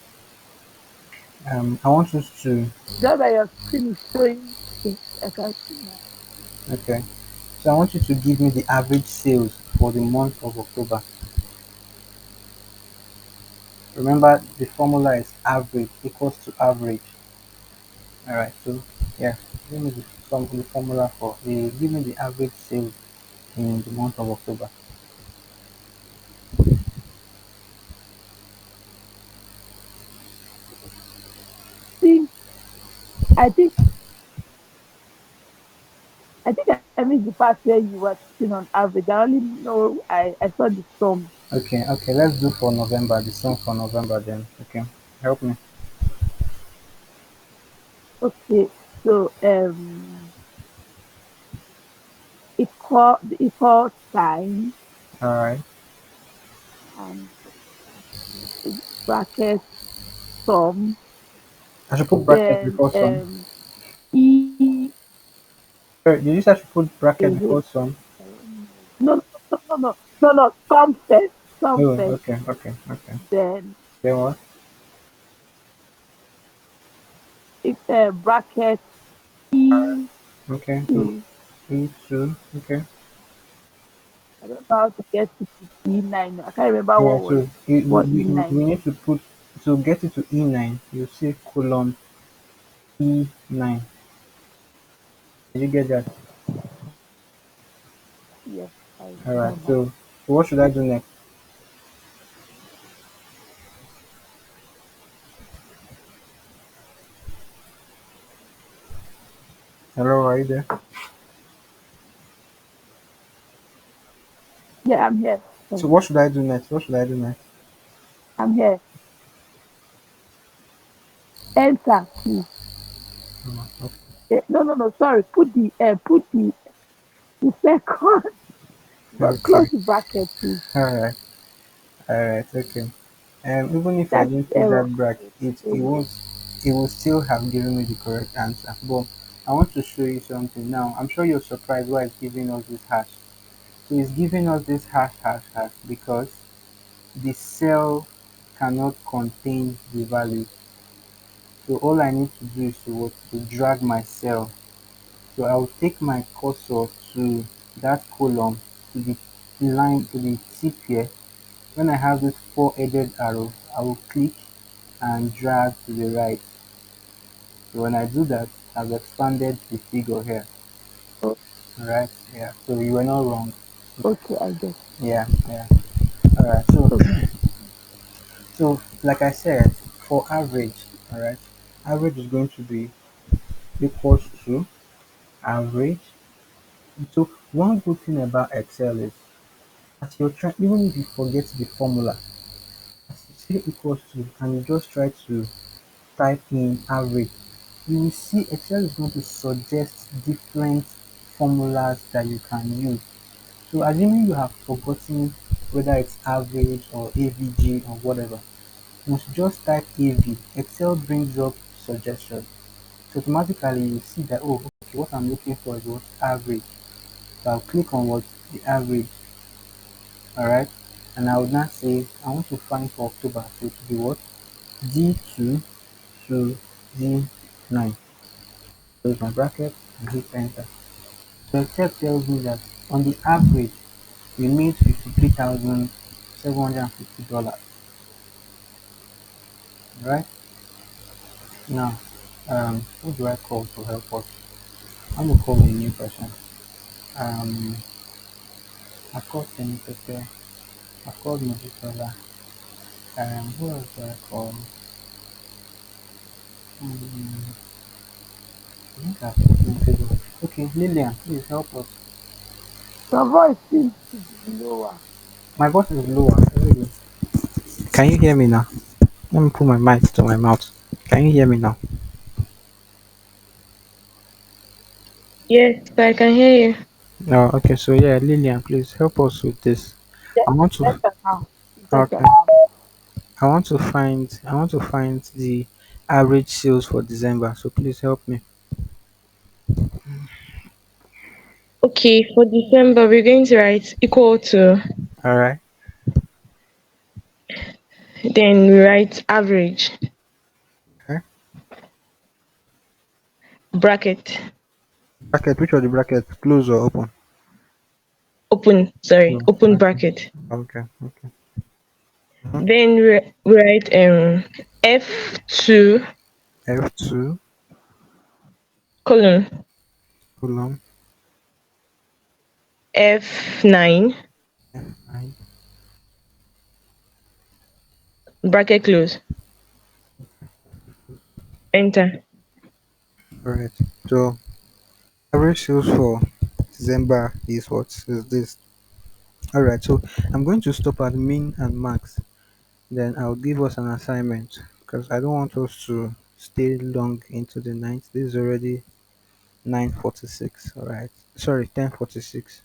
I want us to. Just that your screen is showing. Okay, I can see now. Okay. So I want you to give me the average sales for the month of October. Remember, the formula is average equals to average. All right. So yeah, give me the formula for the give me the average sales in the month of October. See, I think I think I missed the part where you were talking on average. I only know I saw the sum. Okay. Let's do for November. The sum for November then. Okay. Help me. Okay, so equal sign All right. and bracket sum. I should put bracket Then before sum. e Sorry, did you say I should put bracket wait, before sum? I don't know. No, sum Oh, first. okay. Then Then what? it bracket e Okay. two. E2. Okay. I don't know how to get it to E9. I can't remember Yeah. what was So we, what we, we E9 we was. need to put to get it to E9. You say colon E9. Did you get that? Yes, I All right. know now. So what should I do next? Hello, are you there? Yeah, I'm here. So Sorry. what should I do next? What should I do next? I'm here. Enter, please. Oh, No. Sorry. Put the second. But okay. close the bracket, please. All right. All right. Okay. Even if I That's didn't put error. that bracket, it So, won't. It will still have given me the correct answer. But I want to show you something now. I'm sure you're surprised why it's giving us this hash. So it's giving us this hash because the cell cannot contain the value. So all I need to do is to drag my cell. So I'll take my cursor to that column to the line, to the tip here. When I have this four-edged arrow, I will click and drag to the right. So when I do that, I've expanded the figure here. Oh, Alright, yeah. So you were not wrong. okay, I get. Yeah, yeah. Alright, so Okay. like I said, for average, alright, average is going to be equals to average. So one good thing about Excel is as you're trying, even if you forget the formula, as you say equals to and you just try to type in average, you will see Excel is going to suggest different formulas that you can use. So assuming you have forgotten whether it's average or AVG or whatever, once you just type AV, Excel brings up suggestions. So automatically you see that, oh, okay, what I'm looking for is what average. So I'll click on what the average, alright, and I would now say I want to find for October, so it will be what D2 to D9. Close my bracket and hit enter. So Excel tells me that on the average we made $53,750. Right now, who do I call to help us? I'm gonna call a new person. Um, I've called Temi Pepe. I've called Mojisola. Who else do I call? Um, I think I've called people. Okay, Lillian, please help us. Your voice seems to be lower. My voice is lower. Really. Can you hear me now? Let me put my mic to my mouth. Can you hear me now? Yes, I can hear you. No, okay. So yeah, Lillian, please help us with this. Yes, I want to. better now. Better. Okay. I want to find the average sales for December. So please help me. Okay, for December, we're going to write equal to, All right. then we write average, Okay. bracket, Bracket. Which of the brackets? Close or open? open, sorry, Close. open Okay. bracket. Okay. Okay. Mhm. Then we write F2 F2 colon column F9 F9. bracket close. Enter. All right. So average sales for December is what is this? All right. So I'm going to stop at min and max. Then I'll give us an assignment because I don't want us to stay long into the night. This is already 9:46. All right. Sorry, 10:46.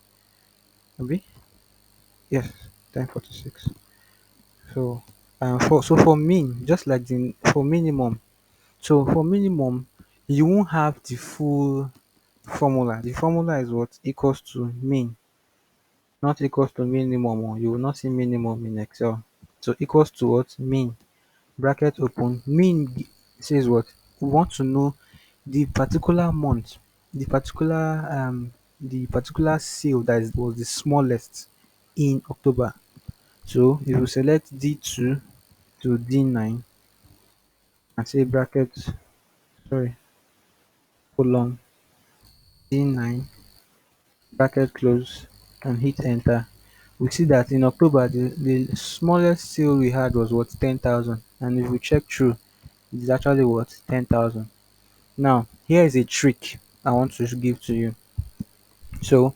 Abi? Yes, 10:46. So, for mean, just like the for minimum. So for minimum, you won't have the full formula. The formula is what equals to mean, not equals to minimum. Oh. You will not see minimum in Excel. So equals to what mean. Bracket open. Says what we want to know the particular month, the particular sale was the smallest in October. So if you select D2 to D9 and say bracket, sorry, colon D9 bracket close and hit enter, we see that in October the smallest sale we had was what 10,000, and if we check through, it is actually what 10,000. Now here is a trick I want to give to you. So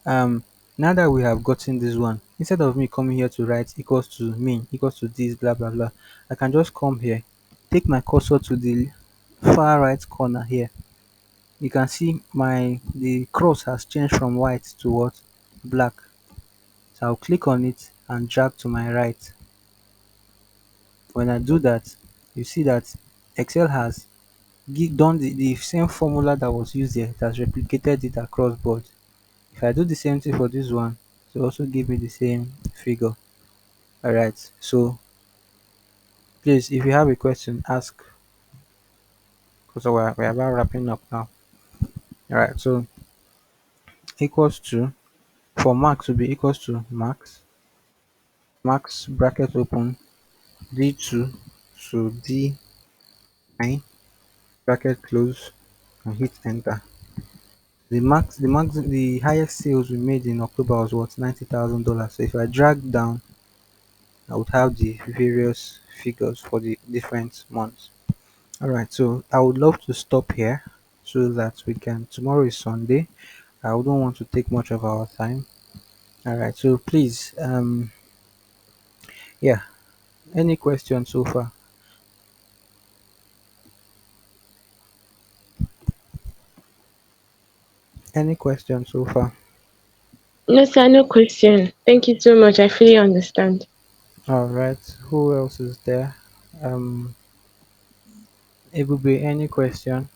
now that we have gotten this one, instead of me coming here to write equals to mean equals to this blah blah blah, I can just come here, take my cursor to the far right corner here. You can see the cross has changed from white to what black. So I'll click on it and drag to my right. When I do that, you see that Excel has done the same formula that was used here. It has replicated it across board. If I do the same thing for this one, it will also give me the same figure. Alright, so please, if you have a question, ask because we're about wrapping up now. Alright, so equals to, for max will be equals to max bracket open D2 to D9 bracket close and hit enter. The highest sales we made in October was what, $90,000. So if I drag down, I would have the various figures for the different months. All right, so I would love to stop here so that we can. Tomorrow is Sunday. I wouldn't want to take much of our time. All right, so please, yeah, any questions so far? Any questions so far? No, sir, no question. Thank you so much. I fully understand. All right, who else is there? It will be any question.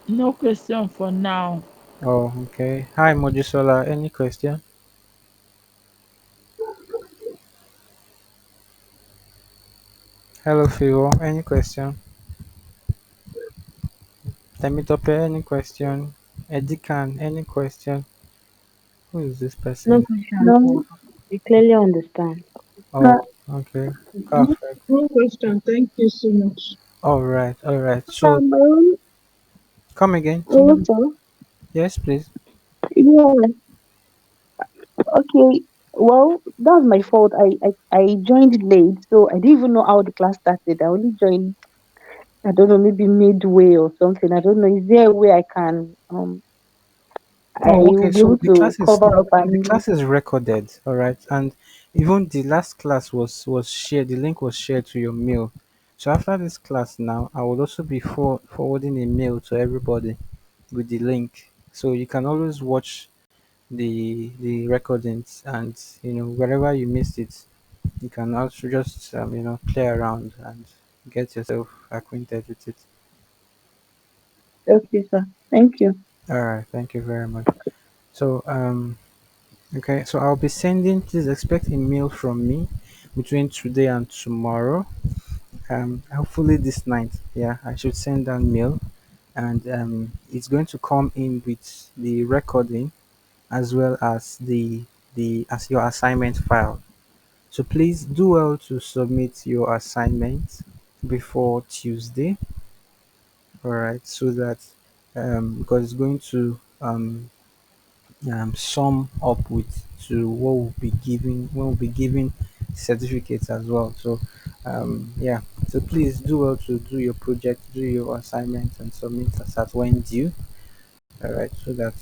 No question for now. Oh, okay. Hi, Mojisola. Any question? Hello, Fivo. Any question? Temitope, any question? Edikan, any question? Who is this No person? question, sir. No, We clearly understand. Oh, okay. No, Perfect. no question. Thank you so much. All right, all right. So, my own come again. Somebody? also, Yes, please. yeah, okay. Well, that was my fault. I joined late, so I didn't even know how the class started. I only joined, I don't know, maybe midway or something. I don't know. Is there a way I Oh, okay. will be So able to cover up the and class is recorded. All right, and even the last class was shared. The link was shared to your mail. So after this class, now I will also be forwarding a mail to everybody with the link, so you can always watch the recordings, and wherever you missed it, you can also just play around and get yourself acquainted with it. okay, sir. Thank you. All right, thank you very much. So okay, so I'll be sending. Please expect a mail from me between today and tomorrow. Hopefully this night. Yeah, I should send that mail, and it's going to come in with the recording as well as the as your assignment file. So please do well to submit your assignment before Tuesday. All right, so that because it's going to sum up with to what we'll be giving when we'll be giving certificates as well. So yeah, so please do well to do your project, do your assignment, and submit us at when due. All right, so that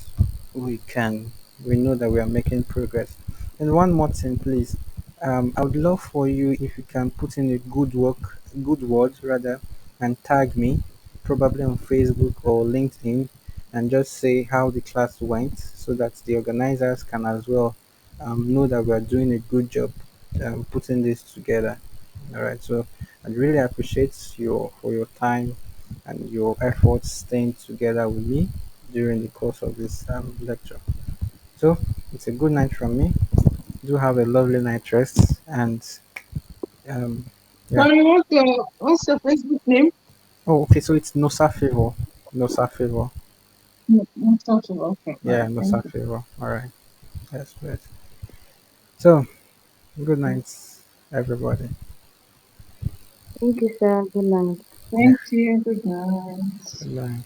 we can we know that we are making progress. And one more thing, please. I would love for you if you can put in a good word rather, and tag me, probably on Facebook or LinkedIn, and just say how the class went, so that the organizers can as well know that we are doing a good job putting this together. All right, so I really appreciate your time and your efforts staying together with me during the course of this lecture. So it's a good night from me. Do have a lovely night rest, and um, yeah. Sorry, what's your Facebook name? Oh, okay. So it's Nosa Favor. Nosa Favor. No, no, something. Okay, all Yeah, right. Thank Nosa you. Favor. All right. That's great. So good night, everybody. Thank you, sir. Good night. Yeah. Thank you. Good night. Good night.